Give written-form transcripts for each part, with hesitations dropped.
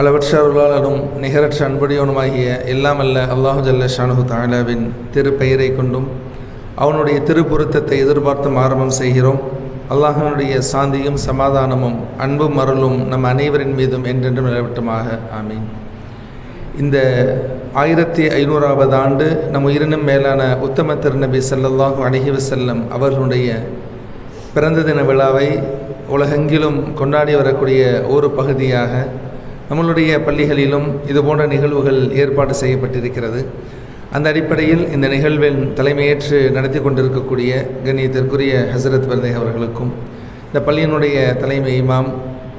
அளவற்ற அருளாளனும் நிகரற்ற அன்புடையவனுமாகிய எல்லாம் அல்ல அல்லாஹு ஜல்ல ஷானுஹு தஆலாவின் திருப்பெயரை கொண்டும் அவனுடைய திருப்பொருத்தத்தை எதிர்பார்த்தும் ஆரம்பம் செய்கிறோம். அல்லாஹனுடைய சாந்தியும் சமாதானமும் அன்பும் அருளும் நம் அனைவரின் மீதும் என்றென்றும் நிலவட்டுமாக. ஆமீன். இந்த 1500வது ஆண்டு நம் உயிரினும் மேலான உத்தம திருநபி ஸல்லல்லாஹு அலைஹி வஸல்லம் அவர்களுடைய பிறந்த தின விழாவை உலகெங்கிலும் கொண்டாடி வரக்கூடிய ஒரு பகுதியாக நம்மளுடைய பள்ளிகளிலும் இதுபோன்ற நிகழ்வுகள் ஏற்பாடு செய்யப்பட்டிருக்கிறது. அந்த அடிப்படையில் இந்த நிகழ்வின் தலைமையேற்று நடத்தி கொண்டிருக்கக்கூடிய கண்ணியத்திற்குரிய ஹசரத் வர்தை அவர்களுக்கும், இந்த பள்ளியினுடைய தலைமை இமாம்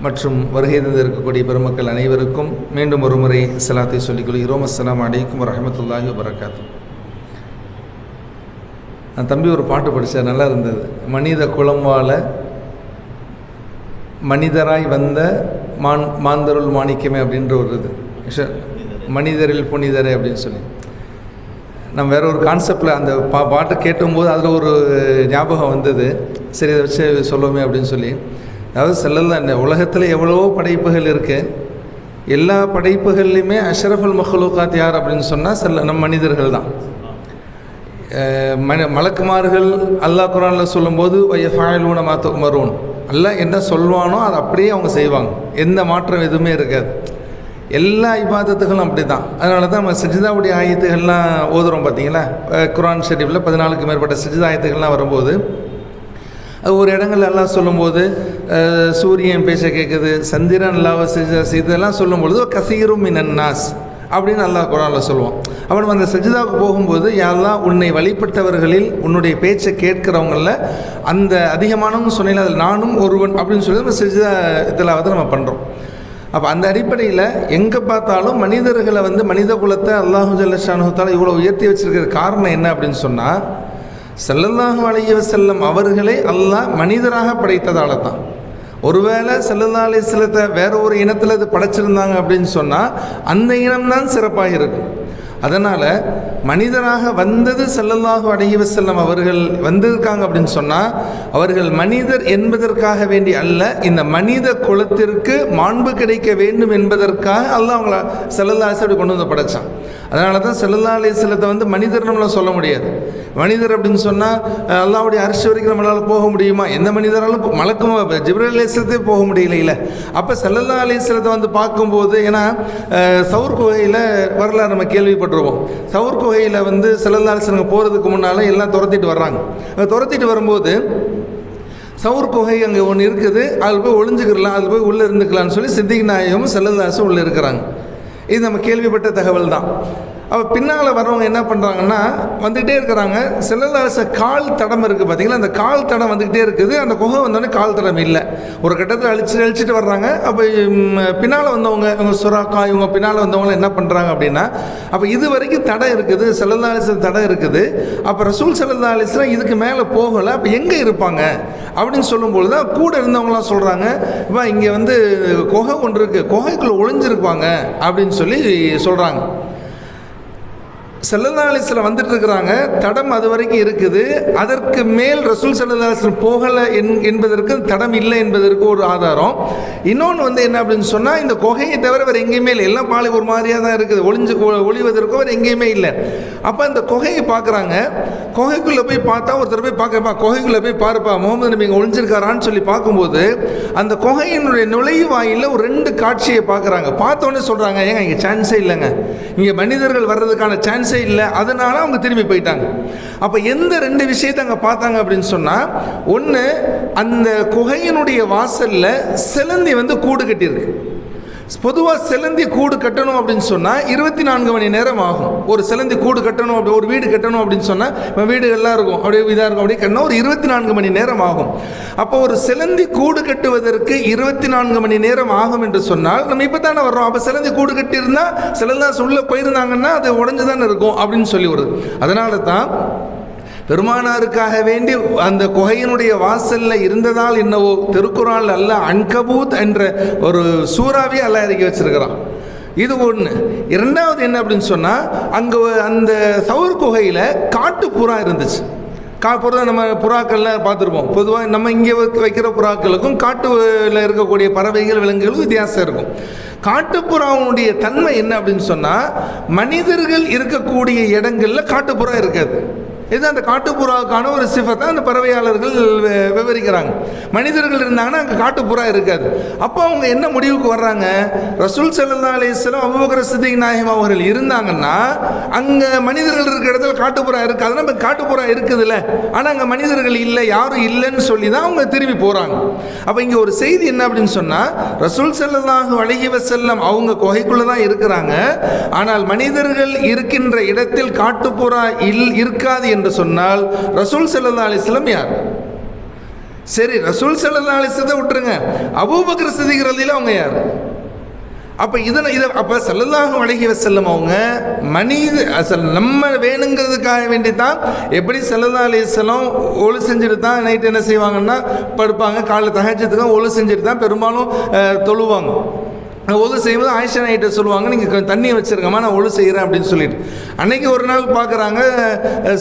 மற்றும் வருகை தந்திருக்கக்கூடிய பெருமக்கள் அனைவருக்கும் மீண்டும் ஒரு முறை ஸலாத்தை சொல்லிக் கொள்கிறோம். அஸ்ஸலாமு அலைக்கும் வரஹ்மத்துல்லாஹி வபரகாத்துஹு. நான் தம்பி ஒரு பாட்டு படித்தேன், நல்லா இருந்தது. மனித குலம் வாழ மனிதராய் வந்த மாந்தருள் மாணிக்கமே அப்படின்ற ஒரு இது, மனிதரில் புனிதரே அப்படின்னு சொல்லி நம்ம வேற ஒரு கான்செப்டில் அந்த பாட்டு கேட்டும்போது அதில் ஒரு ஞாபகம் வந்தது. சரி, இதை வச்சு சொல்லுவோமே அப்படின்னு சொல்லி. அதாவது செல்லல, இந்த உலகத்தில் எவ்வளவோ படைப்புகள் இருக்குது. எல்லா படைப்புகள்லையுமே அஷ்ரஃபுல் மஹ்லூகாத் யார் அப்படின்னு சொன்னால் நம்ம மனிதர்கள் தான். மலக்குமார்கள் அல்லாஹ் குர்ஆனில் சொல்லும்போது வயஃபஅலூன மா துஅமரூன், அல்லாஹ் என்ன சொல்வானோ அதை அப்படியே அவங்க செய்வாங்க, எந்த மாற்றம் எதுவுமே இருக்காது. எல்லா இபாதத்துகளும் அப்படி தான். அதனால தான் நம்ம சஜிதாவுடைய ஆயத்துகள்லாம் ஓதுறோம் பார்த்தீங்களா. குர்ஆன் ஷரீஃபில் 14க்கு மேற்பட்ட சஜிதா ஆயத்துகள்லாம் வரும்போது அது ஒரு இடங்கள் எல்லாம் சொல்லும்போது சூரியன் பேச கேட்குது, சந்திரன் அல்லாஹ் சஜிதா செய்தெல்லாம் சொல்லும்பொழுது கஸீரும் மினன் நாஸ் அப்படின்னு அல்லாஹ் குர்ஆனில் சொல்லுவோம். அப்போ நம்ம அந்த சஜிதாவுக்கு போகும்போது யா அல்லாஹ் உன்னை வழிபட்டவர்களில் உன்னுடைய பேச்சை கேட்கிறவங்களில் அந்த அதிகமானவங்க சொன்னீங்க, அதில் நானும் ஒருவன் அப்படின்னு சொல்லி நம்ம சஜிதா இதில் நம்ம பண்ணுறோம். அப்போ அந்த அடிப்படையில் எங்கே பார்த்தாலும் மனிதர்களை மனித குலத்தை அல்லாஹு ஜல்ல ஷானுஹு தஆலா இவ்வளோ உயர்த்தி வச்சிருக்கிற காரணம் என்ன அப்படின்னு சொன்னால், ஸல்லல்லாஹு அலைஹி வஸல்லம் அவர்களை அல்லாஹ் மனிதராக படைத்ததால தான். ஒருவேளை ஸல்லல்லாஹு அலைஹி வஸல்லத்தை வேற ஒரு இனத்தில் இது படைச்சிருந்தாங்க அப்படின்னு சொன்னால் அந்த இனம்தான் சிறப்பாக இருக்கும். அதனால் மனிதராக வந்தது ஸல்லல்லாஹு அலைஹி வஸல்லம் அவர்கள் வந்திருக்காங்க அப்படின்னு சொன்னால் அவர்கள் மனிதர் என்பதற்காக வேண்டி அல்ல, இந்த மனித குலத்திற்கு மாண்பு கிடைக்க வேண்டும் என்பதற்காக அல்லாஹ் அவங்கள ஸல்லல்லாஹு அலைஹி வஸல்லம் கொண்டு வந்து படைச்சான். அதனால தான் ஸல்லல்லாஹு அலைஹி வஸல்லத்தை மனிதர் நம்மளால் சொல்ல முடியாது. மனிதர் அப்படின்னு சொன்னால் அல்லாஹ்வுடைய அர்ஷ் வரைக்கும் நம்மளால் போக முடியுமா? எந்த மனிதராலும் மலக்கும் ஜிப்ரீல் அலைஹிஸ்ஸலாத்தே போக முடியல. அப்போ ஸல்லல்லாஹு அலைஹி வஸல்லத்தை பார்க்கும்போது, ஏன்னா சவுர் குகையில் வரலாறு நம்ம கேள்விப்பட்டிருவோம். சவுர் குகையில் ஸல்லல்லாஹு அலைஹி வஸல்லம் போகிறதுக்கு முன்னால் எல்லாம் துரத்திட்டு வர்றாங்க. துரத்திட்டு வரும்போது சவுர் குகை அங்கே ஒன்று இருக்குது, அதில் போய் ஒளிஞ்சுக்கலாம், அதில் போய் உள்ளே இருந்துக்கலாம்னு சொல்லி சித்திக் நாயகம் ஸல்லல்லாஹு அலைஹி வஸல்லம் உள்ளே இருக்கிறாங்க. இது நம்ம கேள்விப்பட்ட தகவல் தான். அப்போ பின்னால் வர்றவங்க என்ன பண்ணுறாங்கன்னா வந்துக்கிட்டே இருக்கிறாங்க. ஸல்லல்லாஹு அலைஹி வஸல்லம் கால் தடம் இருக்குது பார்த்தீங்களா, அந்த கால் தடம் வந்துக்கிட்டே இருக்குது. அந்த குகை வந்தோடனே கால் தடம் இல்லை. ஒரு கட்டத்தில் அழிச்சிட்டு வர்றாங்க. அப்போ பின்னால் வந்தவங்க இவங்க சுராக்கா இவங்க பின்னால் வந்தவங்க என்ன பண்ணுறாங்க அப்படின்னா, அப்போ இது வரைக்கும் தடை இருக்குது, ஸல்லல்லாஹு அலைஹி வஸல்லம் தடை இருக்குது. அப்போ ரசூல் ஸல்லல்லாஹு அலைஹி வஸல்லம் இதுக்கு மேலே போகலை, அப்போ எங்கே இருப்பாங்க அப்படின்னு சொல்லும்போது தான் கூட இருந்தவங்களாம் சொல்கிறாங்க, இப்போ இங்கே குகை ஒன்று இருக்குது, குகைக்குள்ளே ஒளிஞ்சிருப்பாங்க அப்படின்னு சொல்லி சொல்கிறாங்க. ஸல்லல்லாஹு அலைஹி வஸல்லம் வந்துட்டு இருக்கிறாங்க, தடம் அது வரைக்கும் இருக்குது, அதற்கு மேல் ரசூல் ஸல்லல்லாஹு அலைஹி வஸல்லம் போகலை என்பதற்கு தடம் இல்லை என்பதற்கு ஒரு ஆதாரம். இன்னொன்று என்ன அப்படின்னு சொன்னால், இந்த குகையை தவிர வேறு எங்கேயுமே இல்லை, எல்லாம் பாலை ஒரு மாதிரியாக தான் இருக்குது, ஒளிவதற்கோ வேறு எங்கேயுமே இல்லை. அப்போ அந்த குகையை பார்க்குறாங்க. குகைக்குள்ளே போய் பார்த்தா ஒருத்தர் போய் பார்க்குறப்பா, குகைக்குள்ளே போய் பாருப்பா முகமது நபி இங்கே ஒளிஞ்சிருக்காரான்னு சொல்லி பார்க்கும்போது அந்த குகையினுடைய நுழைவாயில் ஒரு 2 காட்சியை பார்க்குறாங்க. பார்த்தோன்னே சொல்கிறாங்க, ஏங்க இங்கே சான்ஸே இல்லைங்க, இங்கே மனிதர்கள் வர்றதுக்கான சான்ஸ் இல்லை. அதனால அவங்க திரும்பி போயிட்டாங்க. அப்ப எந்த 2 விஷயத்தை அங்க பார்த்தாங்க அப்படின்னு சொன்னா, ஒன்று அந்த குகையினுடைய வாசல்ல சிலந்தி கூடு கட்டியிருக்கு. பொதுவாக சிலந்தி கூடு கட்டணும் அப்படின்னு சொன்னால் 24 மணி நேரம் ஆகும். ஒரு சிலந்தி கூடு கட்டணும், அப்படி ஒரு வீடு கட்டணும் அப்படின்னு சொன்னால் இப்போ வீடுகள்லாம் இருக்கும், அப்படியே இதாக இருக்கும், அப்படியே கட்டணும், ஒரு 24 மணி நேரம் ஆகும். அப்போ ஒரு சிலந்தி கூடு கட்டுவதற்கு 24 மணி நேரம் ஆகும் என்று சொன்னால் நம்ம இப்போ தானே வர்றோம். அப்போ சிலந்தி கூடு கட்டியிருந்தால் சிலந்தான் உள்ளே போயிருந்தாங்கன்னா அது உடஞ்சு தானே இருக்கும் அப்படின்னு சொல்லி வருது. அதனால தான் பெருமானாருக்காக வேண்டி அந்த குகையினுடைய வாசல்ல இருந்ததால் என்னவோ திருக்குறான் அல்லாஹ் அன்கபூத் என்ற ஒரு சூறாவே அல்லாஹ் இறக்கி வச்சிருக்கிறான். இது ஒன்று. இரண்டாவது என்ன அப்படின்னு சொன்னால், அங்கே அந்த சவுர் குகையில் காட்டுப்புறா இருந்துச்சு. பொதுவாக நம்ம புறாக்கள்லாம் பார்த்துருப்போம். பொதுவாக நம்ம இங்கே வைக்கிற புறாக்களுக்கும் காட்டில் இருக்கக்கூடிய பறவைகள் விலங்குகளுக்கும் வித்தியாசம் இருக்கும். காட்டுப்புறாவுடைய தன்மை என்ன அப்படின்னு சொன்னால், மனிதர்கள் இருக்கக்கூடிய இடங்களில் காட்டுப்புறா இருக்காது. இது அந்த காட்டுப்புறாவுக்கான ஒரு சிஃபத்தை அந்த பறவையாளர்கள் விவரிக்கிறாங்க. மனிதர்கள் இருந்தாங்கன்னா அங்கே காட்டுப்புறா இருக்காது. அப்போ அவங்க என்ன முடிவுக்கு வர்றாங்க, ரசூல் ஸல்லல்லாஹு அலைஹி வஸல்லம் அபூபக்கர் சித்திக் நாயகம் அவர்கள் இருந்தாங்கன்னா அங்கே மனிதர்கள் இருக்கிற இடத்துல காட்டுப்புறா இருக்காது. நம்ம காட்டுப்புறா இருக்குதுல்ல, ஆனால் அங்கே மனிதர்கள் இல்லை, யாரும் இல்லைன்னு சொல்லி தான் அவங்க திரும்பி போகிறாங்க. அப்போ இங்கே ஒரு செய்தி என்ன அப்படின்னு சொன்னால், ரசூல் ஸல்லல்லாஹு அலைஹி வஸல்லம் அவங்க குகைக்குள்ளே தான் இருக்கிறாங்க, ஆனால் மனிதர்கள் இருக்கின்ற இடத்தில் காட்டுப்புறா இருக்காது என்று சொன்னால் ரசூல் ஸல்லல்லாஹு அலைஹி வஸல்லம் யார்? சரி, ரசூல் ஸல்லல்லாஹு அலைஹி வஸல்லம் விட்டுருங்க, அபூபக்கர் சித்திக் ரலியல்லாஹு அவங்க யார்? அப்போ அப்போ ஸல்லல்லாஹு அலைஹி வஸல்லம் அவங்க நம்ம வேணுங்கிறதுக்காக வேண்டி தான், எப்படி ஸல்லல்லாஹு அலைஹி வஸல்லம் ஒழு செஞ்சுட்டு தான் நைட்டு என்ன செய்வாங்கன்னா படுப்பாங்க, காலைல தஹஜ்ஜுதுக்கு ஒழு செஞ்சுட்டு தான் பெரும்பாலும் தொழுவாங்க. ஒழு செய்யும்போது ஆயிஷா நைட்டை சொல்லுவாங்க, நீங்கள் தண்ணியை வச்சுருக்கமா நான் ஒழு செய்கிறேன் அப்படின்னு சொல்லிட்டு. அன்றைக்கி ஒரு நாள் பார்க்குறாங்க,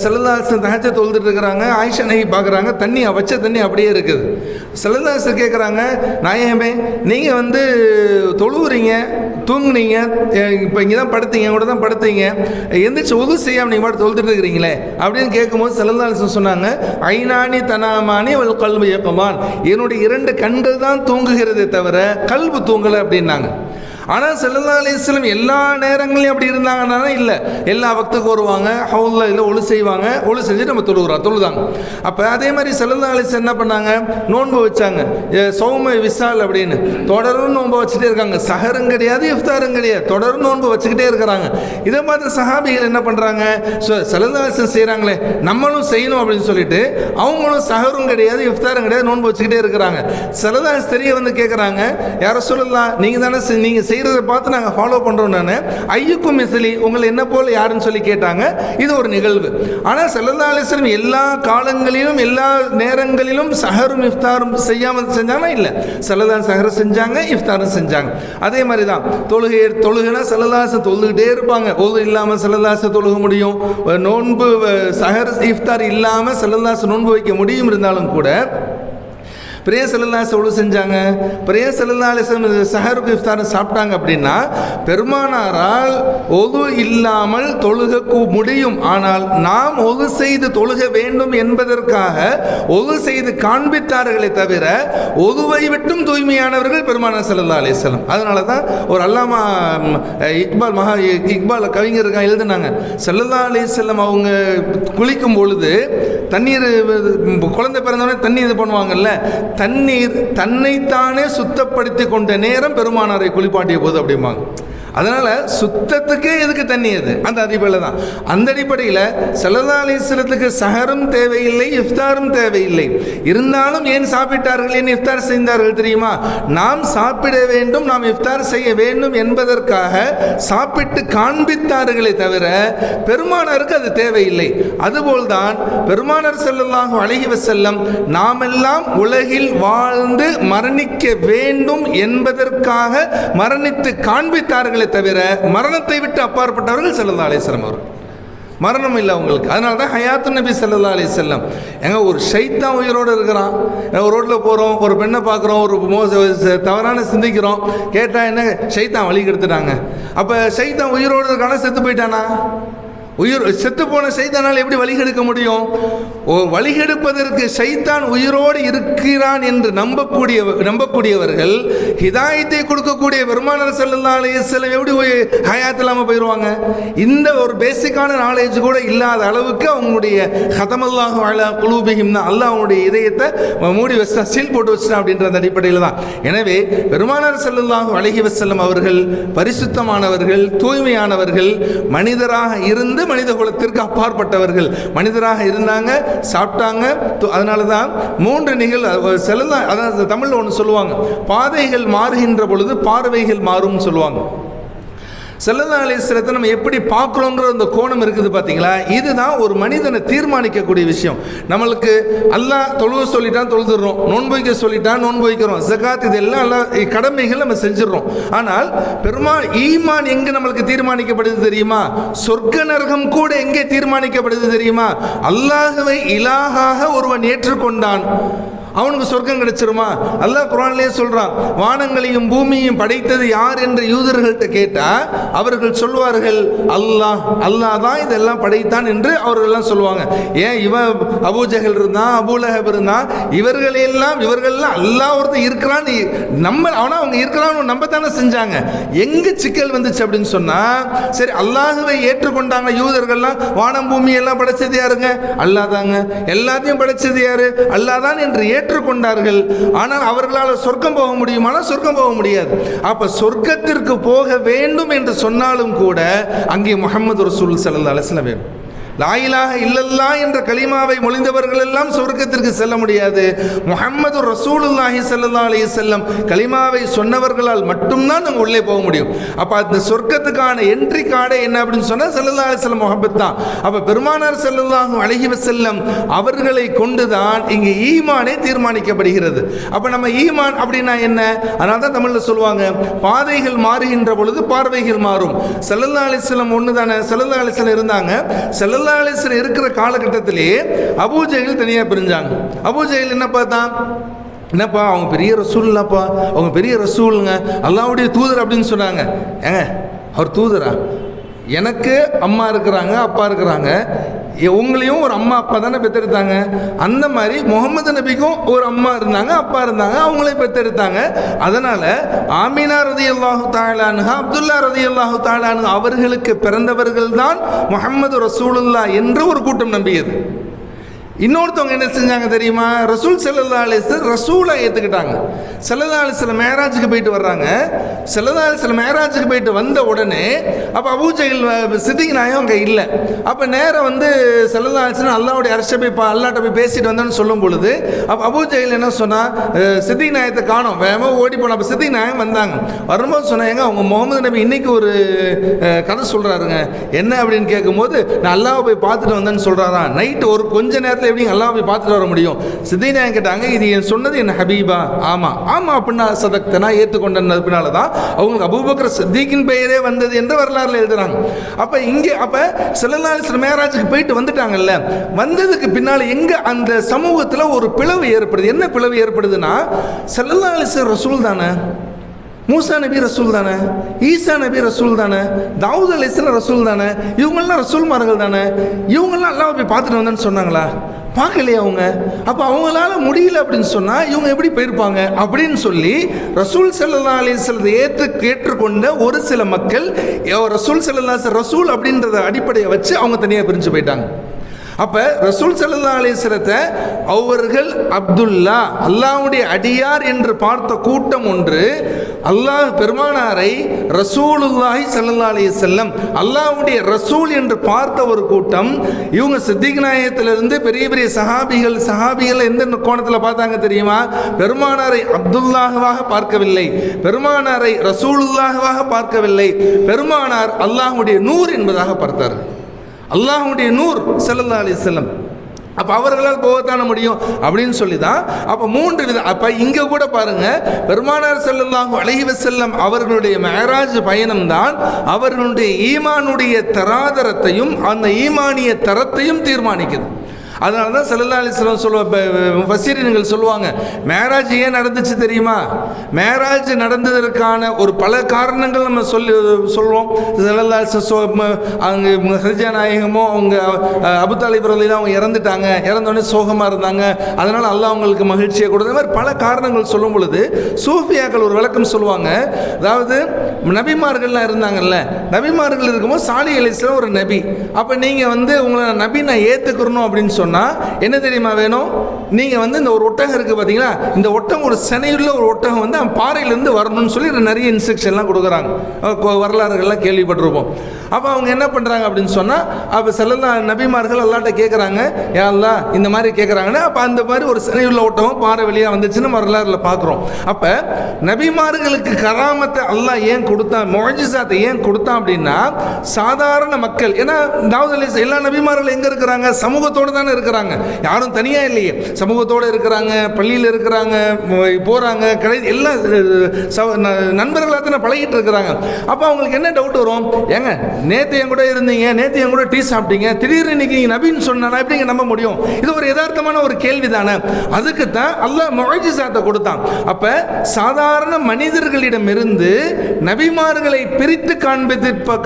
ஸல்லல்லாஹு அலைஹி வஸல்லம் தஹஜ்ஜுத் தொழுதுட்டு இருக்கிறாங்க, ஆயிஷா நைகி பார்க்குறாங்க தண்ணி வச்ச தண்ணி அப்படியே இருக்குது. ஸல்லல்லாஹு அலைஹி வஸல்லம் கேட்குறாங்க, நாயகமே நீங்கள் தொழுவுறீங்க, தூங்குனீங்க, இப்போ இங்கே தான் படுத்தீங்க, கூட தான் படுத்தீங்க, எந்திரிச்சு ஒழு செய்யாமல் நீங்கள் பாட்டு தொழுதுட்டு இருக்கிறீங்களே அப்படின்னு கேட்கும்போது ஸல்லல்லாஹு அலைஹி வஸல்லம் சொன்னாங்க, ஐனானி தனாமானி வல் கல்பு யக்மான், என்னுடைய 2 கண்கள் தான் தூங்குகிறதே தவிர கல்பு தூங்கலை அப்படின்னாங்க. ஆனால் ஸல்லல்லாஹு அலைஹி வஸல்லம் எல்லா நேரங்களையும் அப்படி இருந்தாங்கன்னா இல்லை, எல்லா வக்துக்கு வருவாங்க, ஹவுல்ல இல்லை ஒழு செய்வாங்க, ஒழு செஞ்சு நம்ம தொழுதாங்க. அப்போ அதே மாதிரி ஸல்லல்லாஹு அலைஹி வஸல்லம் என்ன பண்ணாங்க, நோன்பு வச்சாங்க, சௌம விசால் அப்படின்னு தொடரும் நோன்பு வச்சுட்டே இருக்காங்க. சஹரும் கிடையாது, இஃப்தாரும் கிடையாது, தொடரும் நோன்பு வச்சுக்கிட்டே இருக்கிறாங்க. இதை பார்த்து சஹாபிகள் என்ன பண்ணுறாங்க, ஸல்லல்லாஹு அலைஹி வஸல்லம் செய்கிறாங்களே நம்மளும் செய்யணும் அப்படின்னு சொல்லிட்டு அவங்களும் சஹரும் கிடையாது, இஃப்தாரும் கிடையாது, நோன்பு வச்சுக்கிட்டே இருக்கிறாங்க. ஸல்லல்லாஹு அலைஹி வஸல்லம் கேட்குறாங்க, யா ரசூலல்லாஹ் நீங்கள் தானே நீங்கள் செய்கிறத பார்த்து நாங்கள் ஃபாலோ பண்ணுறோம், நான் ஐயுக்கும் மிஸ்லி உங்களை என்ன போல் யாருன்னு சொல்லி கேட்டாங்க. இது ஒரு நிகழ்வு. ஆனால் ஸல்லல்லாஹு அலைஹி வஸல்லம் எல்லா காலங்களிலும் எல்லா நேரங்களிலும் சஹரும் இஃப்தாரும் செய்யாமல் செஞ்சாங்கன்னா இல்லை, ஸல்லல்லாஹு சஹரும் செஞ்சாங்க, இஃப்தாரும் செஞ்சாங்க. அதே மாதிரி தான் தொழுகைனா ஸல்லல்லாஹு அலைஹி வஸல்லம் தொழுகிட்டே இருப்பாங்க. ஒது இல்லாமல் ஸல்லல்லாஹு அலைஹி வஸல்லம் தொழுக முடியும், நோன்பு சஹர் இஃப்தார் இல்லாமல் ஸல்லல்லாஹு அலைஹி வஸல்லம் நோன்பு வைக்க முடியும். இருந்தாலும் கூட பிரே ஸல்லல்லாஹு அலைஹி வஸல்லம் செஞ்சாங்க, பிரே ஸல்லல்லாஹு அலைஹி வஸல்லம் சஹருக்கு இஃப்தாரும் சாப்பிட்டாங்க அப்படின்னா பெருமானாரால் ஒது இல்லாமல் தொழுக முடியும். ஆனால் நாம் ஒது செய்து தொழுக வேண்டும் என்பதற்காக ஒது செய்து காண்பித்தார்களே தவிர ஒதுவை விட்டும் தூய்மையானவர்கள் பெருமானார் ஸல்லல்லாஹு அலைஹி வஸல்லம். அதனால தான் ஒரு அல்லாமா இக்பால் கவிஞர் எழுதுனாங்க, ஸல்லல்லாஹு அலைஹி வஸல்லம் அவங்க குளிக்கும் பொழுது தண்ணீர், குழந்தை பிறந்தவொடனே தண்ணி இது பண்ணுவாங்கல்ல, தண்ணீர் தன்னைத்தானே சுத்தப்படுத்தி கொண்ட நேரம் பெருமானாரை குளிப்பாட்டிய போது அப்படிம்பாங்க. அதனால் சுத்தத்துக்கே எதுக்கு தண்ணி? அது அந்த அடிப்படையில் தான். அந்த அடிப்படையில் ஸல்லல்லாஹு அலைஹி வஸல்லத்துக்கு சஹரும் தேவையில்லை, இஃப்தாரும் தேவையில்லை. இருந்தாலும் ஏன் சாப்பிட்டார்கள், ஏன் இஃப்தார் செய்தார்கள் தெரியுமா? நாம் சாப்பிட வேண்டும், நாம் இஃப்தார் செய்ய வேண்டும் என்பதற்காக சாப்பிட்டு காண்பித்தார்களே தவிர பெருமானாருக்கு அது தேவையில்லை. அதுபோல்தான் பெருமானார் ஸல்லல்லாஹு அலைஹி வஸல்லம் நாமெல்லாம் உலகில் வாழ்ந்து மரணிக்க வேண்டும் என்பதற்காக மரணித்து காண்பித்தார்களே தவிர மரணத்தை விட்டு அப்பாற்பட்டவர்கள் ஸல்லல்லாஹு அலைஹி வஸல்லம் அவர்கள். மரணம் இல்லை அவங்களுக்கு. அதனால தான் ஹயாத்து நபி ஸல்லல்லாஹு அலைஹி வஸல்லம். எங்க ஒரு ஷைத்தான் உயிரோடு இருக்கிறான், ஒரு ரோட்டில் போகிறோம், ஒரு பெண்ணை பார்க்குறோம், ஒரு தவறான சிந்திக்கிறோம், கேட்டால் என்ன ஷைத்தான் வழி கெடுத்துட்டாங்க. அப்போ ஷைத்தான் உயிரோடு இருக்கானா செத்து போயிட்டானா? செத்து போன சைத்தானால் எப்படி வழிகெடுக்க முடியும்? வழிகெடுப்பதற்கு சைத்தான் உயிரோடு இருக்கிறான் என்று நம்பக்கூடியவர்கள் ஹிதாயத்தை கொடுக்கக்கூடிய பெருமானார் ஸல்லல்லாஹு அலைஹி வஸல்லம் எப்படி ஹயாத் இல்லாமல் போயிடுவாங்க? இந்த ஒரு பேசிக்கான நாலேஜ் கூட இல்லாத அளவுக்கு அவங்களுடைய ஹதமல்லாஹு அலா குலூபிஹிம்னா அல்லாஹ் அவங்களுடைய இதயத்தை மூடி வச்சா, சீல் போட்டு வச்சுட்டான் அப்படின்ற அந்த அடிப்படையில் தான். எனவே பெருமானார் ஸல்லல்லாஹு அலைஹி வஸல்லம் அவர்கள் பரிசுத்தமானவர்கள், தூய்மையானவர்கள், மனிதராக இருந்து மனித குலத்திற்கு அப்பாற்பட்டவர்கள். மனிதராக இருந்தாங்க, சாப்பிட்டாங்க. அதனால தான் 3 நிகழ்வு செல்லலாம். அதாவது தமிழில் ஒன்று சொல்லுவாங்க, பாதைகள் மாறுகின்ற பொழுது பார்வைகள் மாறும் சொல்லுவாங்க. ஸல்லல்லாஹு அலைஹி வஸல்லத்தை நம்ம எப்படி பார்க்குறோங்கிற அந்த கோணம் இருக்குது பார்த்தீங்களா? இதுதான் ஒரு மனிதனை தீர்மானிக்கக்கூடிய விஷயம். நம்மளுக்கு அல்லாஹ் தொழுவ சொல்லிட்டான், தொழுதுறோம். நோன்பு வைக்க சொல்லிட்டான், நோன்பு வைக்கிறோம். ஸகாத் இதெல்லாம் அல்லாஹ் கடமைகள் நம்ம செஞ்சிடறோம். ஆனால் ஈமான் எங்கே நம்மளுக்கு தீர்மானிக்கப்படுது தெரியுமா? சொர்க்க நரகம் கூட எங்கே தீர்மானிக்கப்படுது தெரியுமா? அல்லாஹ்வை இலாஹாக ஒருவன் ஏற்றுக்கொண்டான், அவனுக்கு சொர்க்கம் கிடைச்சிருமா? அல்லாஹ் குர்ஆன்லயே சொல்றான், வானங்களையும் பூமியையும் படைத்தது யார் என்று யூதர்கள்ட்ட கேட்டா அவர்கள் சொல்வார்கள் அல்லாஹ், அல்லாஹ் தான் இதெல்லாம் படைத்தான் என்று அவர்கள் எல்லாம் சொல்லுவாங்க. ஏன் இவன் அபூஜஹல் இருந்தான், அபூலஹப் இருந்தான், இவர்களெல்லாம் அல்லாஹ் ஒருத்தர் இருக்கிறான் நம்ம அவனா அவங்க இருக்கிறான்னு நம்பத்தானே செஞ்சாங்க. எங்க சிக்கல் வந்துச்சு அப்படின்னு சொன்னா, சரி அல்லாஹ்வை ஏற்றுக்கொண்டாங்க யூதர்கள்லாம், வானம் பூமி எல்லாம் படைச்சது யாருங்க? அல்லாஹ் தாங்க. எல்லாத்தையும் படைச்சது யாரு? அல்லாஹ் தான் என்று ஏற்றுக்கொண்டார்கள். ஆனால் அவர்களால் சொர்க்கம் போக முடியுமானா சொர்க்கம் போக முடியாது. அப்ப சொர்க்கத்திற்கு போக வேண்டும் என்று சொன்னாலும் கூட அங்கே முஹம்மது ரசூல் ஸல்லல்லாஹு அலைஹி வஸல்லம் வேணும். லா இலாஹ இல்லல்லாஹ் என்ற கலிமாவை மொழிந்தவர்கள் எல்லாம் சொர்க்கத்திற்கு செல்ல முடியாது. முஹம்மது ரசூலுல்லாஹி ஸல்லல்லாஹு அலைஹி வஸல்லம் கலிமாவை சொன்னவர்களால் மட்டும்தான் நம்ம உள்ளே போக முடியும். அப்ப அந்த சொர்க்கத்துக்கான என்ட்ரி கார்டே என்ன அப்படின்னு சொன்னா ஸல்லல்லாஹு அலைஹி வஸல்லம் முஹப்பத் தான். அப்ப பெருமானார் ஸல்லல்லாஹு அலைஹி வஸல்லம் அவர்களை கொண்டுதான் இங்கே ஈமானே தீர்மானிக்கப்படுகிறது. அப்ப நம்ம ஈமான் அப்படின்னா என்ன? அதனால தான் தமிழ்ல சொல்லுவாங்க, பாதைகள் மாறுகின்ற பொழுது பார்வைகள் மாறும். ஸல்லல்லாஹு அலைஹி வஸல்லம் ஒண்ணுதானே, ஸல்லல்லாஹு அலைஹி வஸல்லம் இருந்தாங்க. ஸல்லல்லாஹு அலைஹி வஸல்லம் இருக்கிற காலகட்டத்திலே அபூஜஹல் தனியா பிரிஞ்சாங்க. அபூஜஹல் என்ன பார்த்தான், என்னப்பா அவங்க பெரிய ரசூல்லாப்பா, அவங்க பெரிய ரசூலுங்க, அல்லாஹ்வுடைய தூதர் அப்படின்னு சொன்னாங்க. ஏங்க அவர் தூதரா? எனக்கு அம்மா இருக்கிறாங்க, அப்பா இருக்கிறாங்க, உங்களையும் ஒரு அம்மா அப்பா தானே பெற்றெடுத்தாங்க. அந்த மாதிரி முகமது நபிக்கும் ஒரு அம்மா இருந்தாங்க, அப்பா இருந்தாங்க, அவங்களையும் பெற்றெடுத்தாங்க. அதனால ஆமினா ரலியல்லாஹு தஆலா அன்ஹா, அப்துல்லா ரலியல்லாஹு தஆலா அன்ஹு அவர்களுக்கு பிறந்தவர்கள் தான் முஹம்மது ரசூலுல்லாஹ் என்று ஒரு கூட்டம் நம்பியது. இன்னொருத்தவங்க என்ன செஞ்சாங்க தெரியுமா? ரசூல் ஸல்லல்லாஹு அலைஹி வஸல்லம் ரசூலை ஏற்றுக்கிட்டாங்க. ஸல்லல்லாஹு அலைஹி வஸல்லம் மேராஜுக்கு போயிட்டு வர்றாங்க. ஸல்லல்லாஹு அலைஹி வஸல்லம் மேராஜுக்கு போயிட்டு வந்த உடனே அப்போ அபூஜஹல் சித்திக் நாயம் அங்கே இல்லை. அப்போ நேரம் ஸல்லல்லாஹு அலைஹி வஸல்லம் அல்லாஹ்வுடைய அர்ஷை போய் அல்லாஹ்ட்ட போய் பேசிட்டு வந்தோன்னு சொல்லும் பொழுது அப்போ அபூஜஹல் என்ன சொன்னா, சித்திக் நாயத்தை காணோம், வேகமாக ஓடி போனோம். அப்போ சித்திக் நாயம் வந்தாங்க. வரும்போது சொன்னாங்க, அவங்க முகமது நபி இன்னைக்கு ஒரு கதை சொல்கிறாருங்க. என்ன அப்படின்னு கேட்கும்போது, நான் அல்லாஹ்வை போய் பார்த்துட்டு வந்தேன்னு சொல்கிறாரா. நைட்டு ஒரு கொஞ்ச நேரத்தில் எப்படி அல்லாஹ் போய் பார்த்துட்டு வர முடியும்? சித்திநாயகம் கேட்டாங்க, இது சொன்னது என்ன ஹபீபா? ஆமா ஆமா அப்படின்னா சதக்த, நான் ஏற்றுக்கொண்டதுனால தான் அவங்களுக்கு அபூபக்கர் சித்திகின் பெயரே வந்தது என்று வரலாறுல எழுதுறாங்க. அப்ப இங்கே ஸல்லல்லாஹு அலைஹி வஸல்லம் மேராஜுக்கு போயிட்டு வந்துட்டாங்கல்ல, வந்ததுக்கு பின்னால எங்க அந்த சமூகத்தில் ஒரு பிளவு ஏற்படுது. என்ன பிளவு ஏற்படுதுன்னா, ஸல்லல்லாஹு அலைஹி வஸல்லம் ரசூல் தானே, மூசா நபி ரசூல் தானே, ஈசா நபி ரசூல் தானே, தாவூத் அலைஹிஸ்ஸலாம் ரசூல் தானே, இவங்கெல்லாம் ரசூல்மார்கள் தானே, இவங்கெல்லாம் அல்லாஹ் போய் பார்த்துட்டு வந்தேன்னு சொன்னாங்களா? பார்க்கலையே அவங்க. அப்போ அவங்களால முடியல அப்படின்னு சொன்னால் இவங்க எப்படி போயிருப்பாங்க அப்படின்னு சொல்லி ரசூல் ஸல்லல்லாஹு அலைஹி வஸல்லம் ஏற்றுக்கொண்ட ஒரு சில மக்கள் ரசூல் ஸல்லல்லாஹு அலைஹி வஸல்லம் ரசூல் அப்படின்றத அடிப்படையை வச்சு அவங்க தனியாக பிரிஞ்சு போயிட்டாங்க. அப்போ ரசூல் ஸல்லல்லாஹு அலைஹி வஸல்லத்தை அவர்கள் அப்துல்லா, அல்லாஹ்வுடைய அடியார் என்று பார்த்த கூட்டம் ஒன்று, அல்லாஹ் பெருமானாரை ரசூலுல்லாஹி ஸல்லல்லாஹு அலைஹி வஸல்லம் அல்லாஹ்வுடைய ரசூல் என்று பார்த்த ஒரு கூட்டம். இவங்க சித்திக் நாயகத்திலிருந்து பெரிய பெரிய சஹாபிகள் எந்த கோணத்தில் பார்த்தாங்க தெரியுமா? பெருமானாரை அப்துல்லாஹ்வாக பார்க்கவில்லை, பெருமானாரை ரசூலுல்லாஹ்வாக பார்க்கவில்லை, பெருமானார் அல்லாஹ்வுடைய நூர் என்பதாக பார்த்தார். அல்லாஹ்வுடைய நூர் ஸல்லல்லாஹு அலைஹி வஸல்லம். அப்போ அவர்களால் போகத்தான முடியும் அப்படின்னு சொல்லி தான் அப்போ 3 விதம். அப்போ இங்கே கூட பாருங்க, பெருமானார் ஸல்லல்லாஹு அலைஹி வஸல்லம் அவர்களுடைய மேராஜ் பயணம் தான் அவர்களுடைய ஈமானுடைய தராதரத்தையும் அந்த ஈமானிய தரத்தையும் தீர்மானிக்குது. அதனால தான் ஸல்லல்லாஹு அலைஹி வஸல்லம் முஃபஸ்ஸிரீன்கள் சொல்லுவாங்க, மேராஜ் ஏன் நடந்துச்சு தெரியுமா? மேராஜ் நடந்ததற்கான ஒரு பல காரணங்கள் நம்ம சொல்லுவோம். ஸல்லல்லாஹு அலைஹி வஸல்லம் அங்கே ஹதிஜா நாயகமோ அவங்க அபூ தாலிப் ரலியல்லாஹு அவங்க இறந்துட்டாங்க, இறந்தோடனே சோகமாக இருந்தாங்க, அதனால் அல்லாஹ் அவங்களுக்கு மகிழ்ச்சியை கொடுத்த மாதிரி பல காரணங்கள் சொல்லும் பொழுது சூஃபியாக்கள் ஒரு விளக்கம் சொல்லுவாங்க. அதாவது நபிமார்கள்லாம் இருந்தாங்கல்ல, நபிமார்கள் இருக்கும்போது சாலிஹ் அலைஹிஸ்ஸலாம் ஒரு நபி. அப்போ நீங்கள் உங்களை நபி நான் ஏற்றுக்கிறணும் அப்படின்னு சொன்னால் சொன்னால் என்ன தெரியுமா வேணும்? நீங்கள் வந்து இந்த ஒரு ஒட்டகம் இருக்குது பார்த்தீங்களா, இந்த ஒட்டகம் ஒரு சனையுள்ள ஒரு ஒட்டகம் வந்து பாறையிலேருந்து வரணும்னு சொல்லி நிறைய இன்ஸ்ட்ரக்ஷன்லாம் கொடுக்குறாங்க. வரலாறுகள்லாம் கேள்விப்பட்டிருப்போம். அப்போ அவங்க என்ன பண்ணுறாங்க அப்படின்னு சொன்னால், அப்போ ஸல்லல்லாஹு நபிமார்கள் அல்லாஹ்ட்ட கேட்குறாங்க, யா அல்லாஹ் இந்த மாதிரி கேட்குறாங்கன்னா, அப்போ அந்த மாதிரி ஒரு சனையுள்ள ஒட்டகம் பாறை வழியாக வந்துச்சுன்னு வரலாறுல பார்க்குறோம். அப்போ நபிமார்களுக்கு கராமத்தை அல்லாஹ் ஏன் கொடுத்தான், முஅஜிஸாத்தை ஏன் கொடுத்தான் அப்படின்னா, சாதாரண மக்கள், ஏன்னா தாவூத் அலைஹிஸ்ஸலாம் எல்லா நபிமார்கள் எங்கே இருக்கிறாங்க? சமூகத்தோடு தானே இருக்கிறாங்க, யாரும் தனியாக இல்லையே. சமூகத்தோடு இருக்கிறாங்க, பள்ளியில் இருக்கிறாங்க, போகிறாங்க, கடை எல்லாம் நண்பர்களாக தானே பழகிட்டு இருக்கிறாங்க. அப்போ அவங்களுக்கு என்ன டவுட் வரும்? ஏங்க நேற்று என் கூட இருந்தீங்க, நேற்று என் கூட டீ சாப்பிட்டீங்க, திடீர்னு இன்னைக்கு நபின்னு சொன்னா எப்படிங்க நம்ப முடியும்? இது ஒரு யதார்த்தமான ஒரு கேள்வி தானே. அதுக்கு தான் அல்லாஹ் முஅஜிஸாத்தை கொடுத்தான். அப்போ சாதாரண மனிதர்களிடமிருந்து நபிமார்களை பிரித்து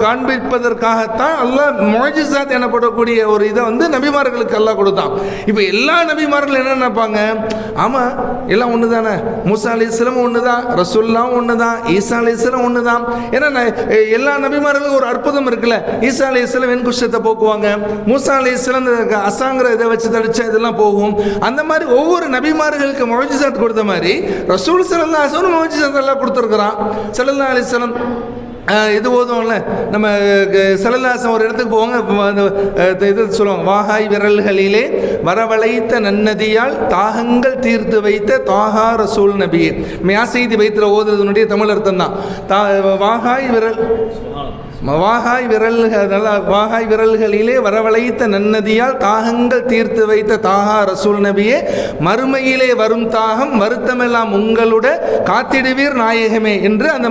காண்பிப்பதற்காகத்தான் அல்லாஹ் முஅஜிஸாத் எனப்படக்கூடிய ஒரு இதை வந்து நபிமார்களுக்கு அல்லாஹ் கொடுத்தான். இப்போ எல்லா நபிமார்கள் என்ன நினைப்பாங்க? ஆமாம் எல்லாம் ஒன்று தானே, மூசா அலைஹிஸ்ஸலாம் ஒன்று தான், ரசூலுல்லாஹ் ஒன்று தான், ஈசா அலைஹிஸ்ஸலாம் ஒன்று தான். ஏன்னா எல்லா நபிமார்களுக்கும் ஒரு அற்புதம் இருக்குல்ல. ஈசா அலைஹிஸ்ஸலாம் வெண்குஷ்டத்தை போக்குவாங்க, மூசா அலைஹிஸ்ஸலாம் அசாங்கிற இதை வச்சு தடிச்சா இதெல்லாம் போகும். அந்த மாதிரி ஒவ்வொரு நபிமார்களுக்கு முஅஜிஸாத் கொடுத்த மாதிரி ரசூல் ஸல்லல்லாஹு அலைஹி வஸல்லம் முஅஜிஸாத் எல்லாம் கொடுத்துருக்குறான். ஸல்லல்லாஹு அலைஹி வஸல்லம் இது ஓதுவோம்ல, நம்ம ஸல்லல்லாஹு ஒரு இடத்துக்கு போவாங்க, இது சொல்லுவாங்க, வாகாய் விரல்களிலே வரவழைத்த நன்னதியால் தாகங்கள் தீர்த்து வைத்த தாஹா ரசூல் நபியே. மியாசெய்தி வைத்திர ஓதுறதுனுடைய தமிழ் அர்த்தம் தான். வாகாய் விரல்களிலே வரவழைத்த நன்னதியால் தாகங்கள் தீர்த்து வைத்த தாஹா ரசூல் நபியே, மறுமையிலே வரும் தாகம் வருத்தமெல்லாம் உங்களோட காத்திடுவீர் நாயகமே என்று அந்த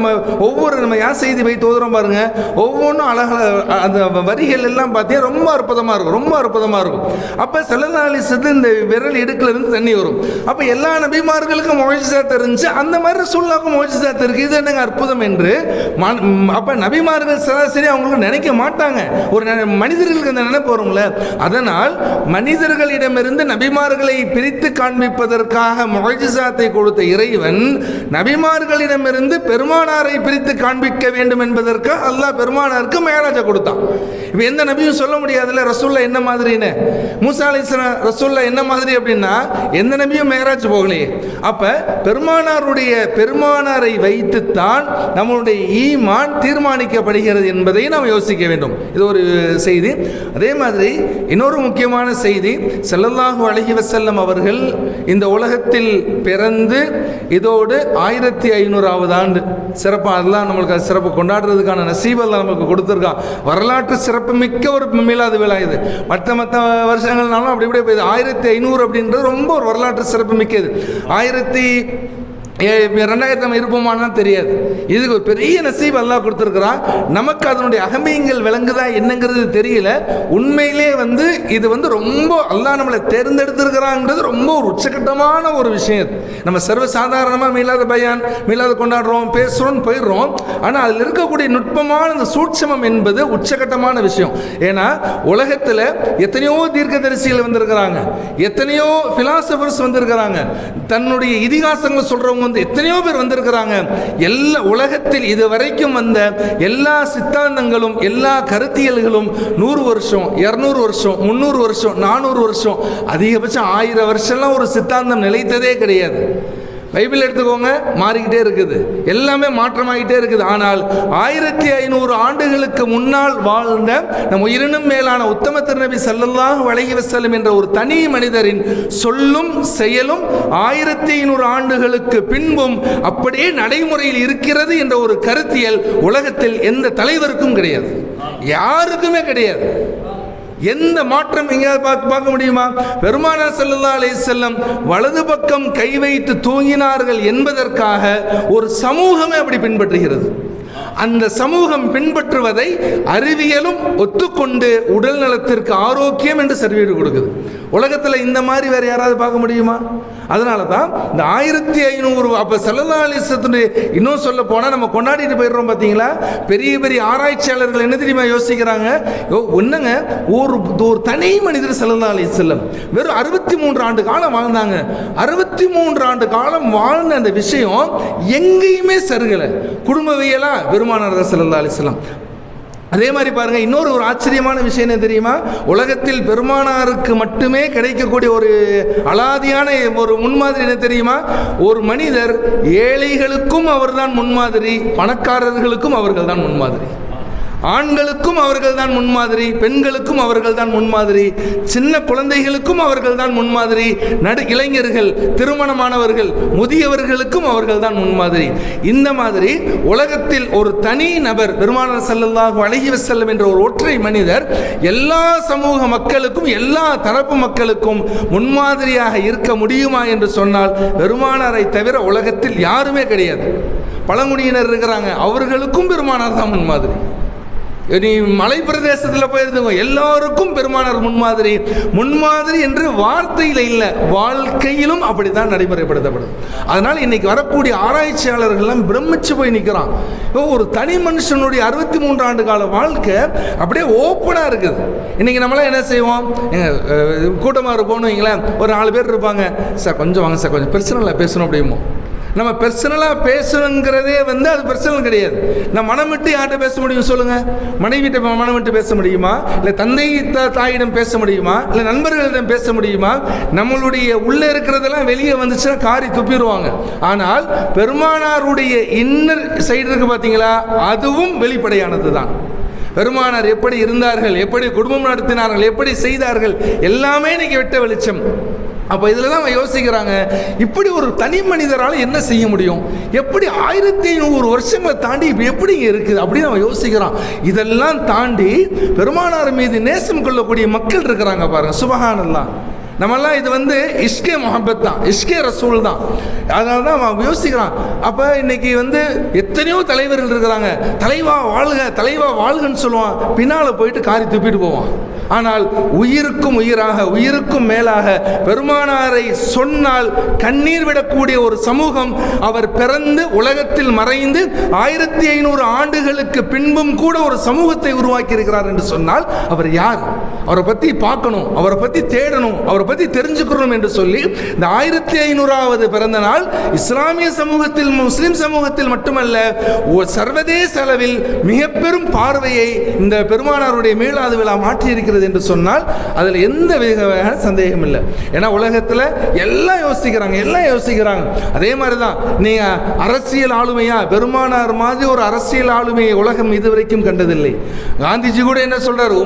ஒவ்வொரு நம்ம யாசெய்தி வைத்து ஓதுறோம் பாருங்க, ஒவ்வொன்றும் அழகாக அந்த வரிகள் எல்லாம் பார்த்தீங்கன்னா ரொம்ப அற்புதமாக இருக்கும், ரொம்ப அற்புதமாக இருக்கும். அப்போ ஸல்லல்லாஹு அலைஹி வஸல்லம் இந்த விரல் இடுக்கில் இருந்து தண்ணி வரும். அப்போ எல்லா நபிமார்களுக்கும் முஅஜிஸாத் இருந்துச்சு, அந்த மாதிரி ரசூலுல்லாஹ்வுக்கும் முஅஜிஸாத் இருக்குது. இது என்னங்க அற்புதம் என்று அப்போ நபிமார்கள் சரி அவங்களுக்கு நினைக்க மாட்டாங்க. ஒரு மனிதர்களுக்கு அந்த நினைப்பு வரும்ல. அதனால் மனிதர்களிடமிருந்து நபிமார்களை பிரித்து காண்பிப்பதற்காக முஅஜிஸாத்தை கொடுத்த இறைவன் நபிமார்களிடமிருந்து பெருமானாரை பிரித்து காண்பிக்க வேண்டும் என்பதற்கு அல்லாஹ் பெருமானாருக்கு மேராஜை கொடுத்தான். இப்போ எந்த நபியும் சொல்ல முடியாதுல்ல ரசூலுல்லாஹ் என்ன மாதிரின்னு. மூசா அலைஹிஸ்ஸலாம் ரசூலுல்லாஹ் என்ன மாதிரி அப்படின்னா எந்த நபியும் மேராஜ் போகலையே. அப்போ பெருமானாரை வைத்துத்தான் நம்மளுடைய ஈமான் தீர்மானிக்கப்படுகிறது என்பதை நாம் யோசிக்க வேண்டும். இது ஒரு செய்தி. அதே மாதிரி இன்னொரு முக்கியமான செய்தி, ஸல்லல்லாஹு அலைஹி வஸல்லம் அவர்கள் இந்த உலகத்தில் பிறந்து இதோடு 1500வது ஆண்டு சிறப்பாக அதெல்லாம் நம்மளுக்கு சிறப்பு கொண்டாடுறதுக்கான நசீபெல்லாம் நமக்கு கொடுத்துருக்கான். வரலாற்று சிறப்பு மிக்க ஒரு மீலாது விழா இது. மற்ற வருஷங்கள்னாலும் அப்படி இப்படியே போயிது. 1500 அப்படின்றது ரொம்ப ஒரு வரலாற்று சிறப்பு மிக்கது. 2000 இருப்போமானா தெரியாது. இதுக்கு ஒரு பெரிய நசீப் அல்லாஹ் கொடுத்துருக்கிறான். நமக்கு அதனுடைய அகமியங்கள் விளங்குதா என்னங்கிறது தெரியல. உண்மையிலே இது ரொம்ப அல்லாஹ் நம்மளை தேர்ந்தெடுத்திருக்கிறாங்கிறது ரொம்ப ஒரு உச்சகட்டமான ஒரு விஷயம். நம்ம சர்வசாதாரணமாக மீளாத பயான் மீளாத கொண்டாடுறோம், பேசுகிறோம், போயிடுறோம். ஆனால் அதில் இருக்கக்கூடிய நுட்பமான அந்த சூட்சமம் என்பது உச்சகட்டமான விஷயம். ஏன்னா உலகத்தில் எத்தனையோ தீர்க்கதரிசிகள் வந்திருக்கிறாங்க, எத்தனையோ பிலாசபர்ஸ் வந்திருக்கிறாங்க, தன்னுடைய இதிகாசங்கள் சொல்றவங்க எத்தனையோ பேர் வந்திருக்கிறாங்க. எல்லா உலகத்தில் இதுவரைக்கும் வந்த எல்லா சித்தாந்தங்களும் எல்லா கருத்தியல்களும் 100 வருஷம் 200 வருஷம் 300 வருஷம் 400 வருஷம் அதிகபட்சம் 1000 வருஷம்லாம் ஒரு சித்தாந்தம் நிலைத்ததே கிடையாது. பைபிள் எடுத்துக்கோங்க, மாறிக்கிட்டே இருக்குது, எல்லாமே மாற்றமாகிட்டே இருக்குது. ஆனால் 1500 ஆண்டுகளுக்கு முன்னால் வாழ்ந்த நம் உயிரினும் மேலான உத்தம திருநபி ஸல்லல்லாஹு அலைஹி வஸல்லம் என்ற ஒரு தனி மனிதரின் சொல்லும் செயலும் 1500 ஆண்டுகளுக்கு பின்பும் அப்படியே நடைமுறையில் இருக்கிறது என்ற ஒரு கருத்தியல் உலகத்தில் எந்த தலைவருக்கும் கிடையாது, யாருக்குமே கிடையாது. எந்த மாற்றம் எங்கேயாவது பார்க்க முடியுமா? பெருமானார் ஸல்லல்லாஹு அலைஹி வஸல்லம் வலது பக்கம் கை வைத்து தூங்கினார்கள் என்பதற்காக ஒரு சமூகமே அப்படி பின்பற்றுகிறது. அந்த சமூகம் பின்பற்றுவதை அறிவியலும் ஒத்துக்கொண்டு உடல் நலத்திற்கு ஆரோக்கியம் என்று சர்டிஃபிகேட் கொடுக்குது. உலகத்தில் இந்த மாதிரி வேறு யாராவது பார்க்க முடியுமா? அதனால தான் இந்த 1500 அப்போ ஸல்லல்லாஹு அலைஹி வஸல்லம் இன்னும் சொல்ல போனால் நம்ம கொண்டாடிட்டு போயிடுறோம். பார்த்தீங்களா, பெரிய பெரிய ஆராய்ச்சியாளர்கள் என்ன தெரியுமா யோசிக்கிறாங்க? ஒன்றுங்க, ஒரு தனி மனிதர் ஸல்லல்லாஹு அலைஹி வஸல்லம் வெறும் 63 ஆண்டு காலம் வாழ்ந்தாங்க. 63 ஆண்டு காலம் வாழ்ந்த அந்த விஷயம் எங்கேயுமே சருகலை. குடும்பவியலா பெருமானார் ஸல்லல்லாஹு அலைஹி வஸல்லம் அதே மாதிரி பாருங்கள், இன்னொரு ஆச்சரியமான விஷயம் என்ன தெரியுமா? உலகத்தில் பெருமானாருக்கு மட்டுமே கிடைக்கக்கூடிய ஒரு அலாதியான ஒரு முன்மாதிரி என்ன தெரியுமா? ஒரு மனிதர் ஏழைகளுக்கும் அவர்தான் முன்மாதிரி, பணக்காரர்களுக்கும் அவர்கள் தான் முன்மாதிரி, ஆண்களுக்கும் அவர்கள் தான் முன்மாதிரி, பெண்களுக்கும் அவர்கள் தான் முன்மாதிரி, சின்ன குழந்தைகளுக்கும் அவர்கள் தான் முன்மாதிரி, நடு இளைஞர்கள், திருமணமானவர்கள், முதியவர்களுக்கும் அவர்கள் தான் முன்மாதிரி. இந்த மாதிரி உலகத்தில் ஒரு தனி நபர் பெருமானார் ஸல்லல்லாஹு அலைஹி வஸல்லம் என்ற ஒரு ஒற்றை மனிதர் எல்லா சமூக மக்களுக்கும், எல்லா தரப்பு மக்களுக்கும் முன்மாதிரியாக இருக்க முடியுமா என்று சொன்னால் பெருமானாரை தவிர உலகத்தில் யாருமே கிடையாது. பழங்குடியினர் இருக்கிறாங்க, அவர்களுக்கும் பெருமானார் தான் முன்மாதிரி. நீ மலை பிரதேசத்தில் போயிருந்தவங்க எல்லாருக்கும் பெருமானார் முன்மாதிரி. முன்மாதிரி என்று வார்த்தையில் இல்லை, வாழ்க்கையிலும் அப்படித்தான் நடைமுறைப்படுத்தப்படும். அதனால் இன்னைக்கு வரக்கூடிய ஆராய்ச்சியாளர்கள்லாம் பிரமிச்சு போய் நிற்கிறான். ஒரு தனி மனுஷனுடைய 63 ஆண்டு கால வாழ்க்கை அப்படியே ஓப்பனாக இருக்குது. இன்னைக்கு நம்மளாம் என்ன செய்வோம்? கூட்டமாக இருப்போம்னு வைங்களேன், ஒரு 4 பேர் இருப்பாங்க, சார் கொஞ்சம் வாங்க சார், கொஞ்சம் பர்சனலாக பேசணும் அப்படிமோ. நம்ம பர்சனலாக பேசணுங்கிறதே அது பர்சனல் கிடையாது. நான் மனம் விட்டு யார்கிட்ட பேச முடியும் சொல்லுங்கள்? மனைவிட்ட மனம் விட்டு பேச முடியுமா? இல்லை தந்தை தாயிடம் பேச முடியுமா? இல்லை நண்பர்களிடம் பேச முடியுமா? நம்மளுடைய உள்ளே இருக்கிறதெல்லாம் வெளியே வந்துச்சுன்னா காரி துப்பிடுவாங்க. ஆனால் பெருமானாருடைய இன்னர் சைடு இருக்கு பார்த்தீங்களா, அதுவும் வெளிப்படையானது தான். பெருமானார் எப்படி இருந்தார்கள், எப்படி குடும்பம் நடத்தினார்கள், எப்படி செய்தார்கள், எல்லாமே இன்னைக்கு வெட்ட வெளிச்சம். அப்போ இதில் தான் யோசிக்கிறாங்க, இப்படி ஒரு தனி மனிதரால் என்ன செய்ய முடியும்? எப்படி 1500 வருஷங்களை தாண்டி இப்போ எப்படி இருக்குது அப்படின்னு அவன் யோசிக்கிறான். இதெல்லாம் தாண்டி பெருமானார் மீது நேசம் கொள்ளக்கூடிய மக்கள் இருக்கிறாங்க பாருங்க, சுபஹானல்லாஹ். நம்மெல்லாம் இது இஷ்கே முஹப்பத் தான், இஷ்கே ரசூல் தான். அதனால தான் அவன் யோசிக்கிறான். அப்போ இன்னைக்கு எத்தனையோ தலைவர்கள் இருக்கிறாங்க, தலைவா வாழ்க தலைவா வாழ்கன்னு சொல்லுவான், பின்னால் போயிட்டு காரி துப்பிட்டு போவான். ஆனால் உயிருக்கும் உயிராக, உயிருக்கும் மேலாக பெருமானாரை சொன்னால் கண்ணீர் விடக்கூடிய ஒரு சமூகம், அவர் பிறந்து உலகத்தில் மறைந்து 1500 ஆண்டுகளுக்கு பின்பும் கூட ஒரு சமூகத்தை உருவாக்கி இருக்கிறார் என்று சொன்னால் அவர் யார்? அவரை பற்றி பார்க்கணும், அவரை பற்றி தேடணும், அவரை பற்றி தெரிஞ்சுக்கணும் என்று சொல்லி இந்த 1500வது பிறந்த நாள் இஸ்லாமிய சமூகத்தில், முஸ்லிம் சமூகத்தில் மட்டுமல்ல, சர்வதேச அளவில் மிக பெரும் பார்வையை இந்த பெருமானாருடைய மீளாது விழா மாற்றி இருக்கிறது என்று சொன்னால் அதில் எந்த வகையான சந்தேகம் இல்லை. ஏன்னா உலகத்தில் எல்லாம் யோசிக்கிறாங்க. அதே மாதிரி தான் நீங்க அரசியல் ஆளுமையா, பெருமானார் மாதிரி ஒரு அரசியல் ஆளுமையை உலகம் இதுவரைக்கும் கண்டதில்லை. காந்திஜி கூட என்ன சொல்றாரு,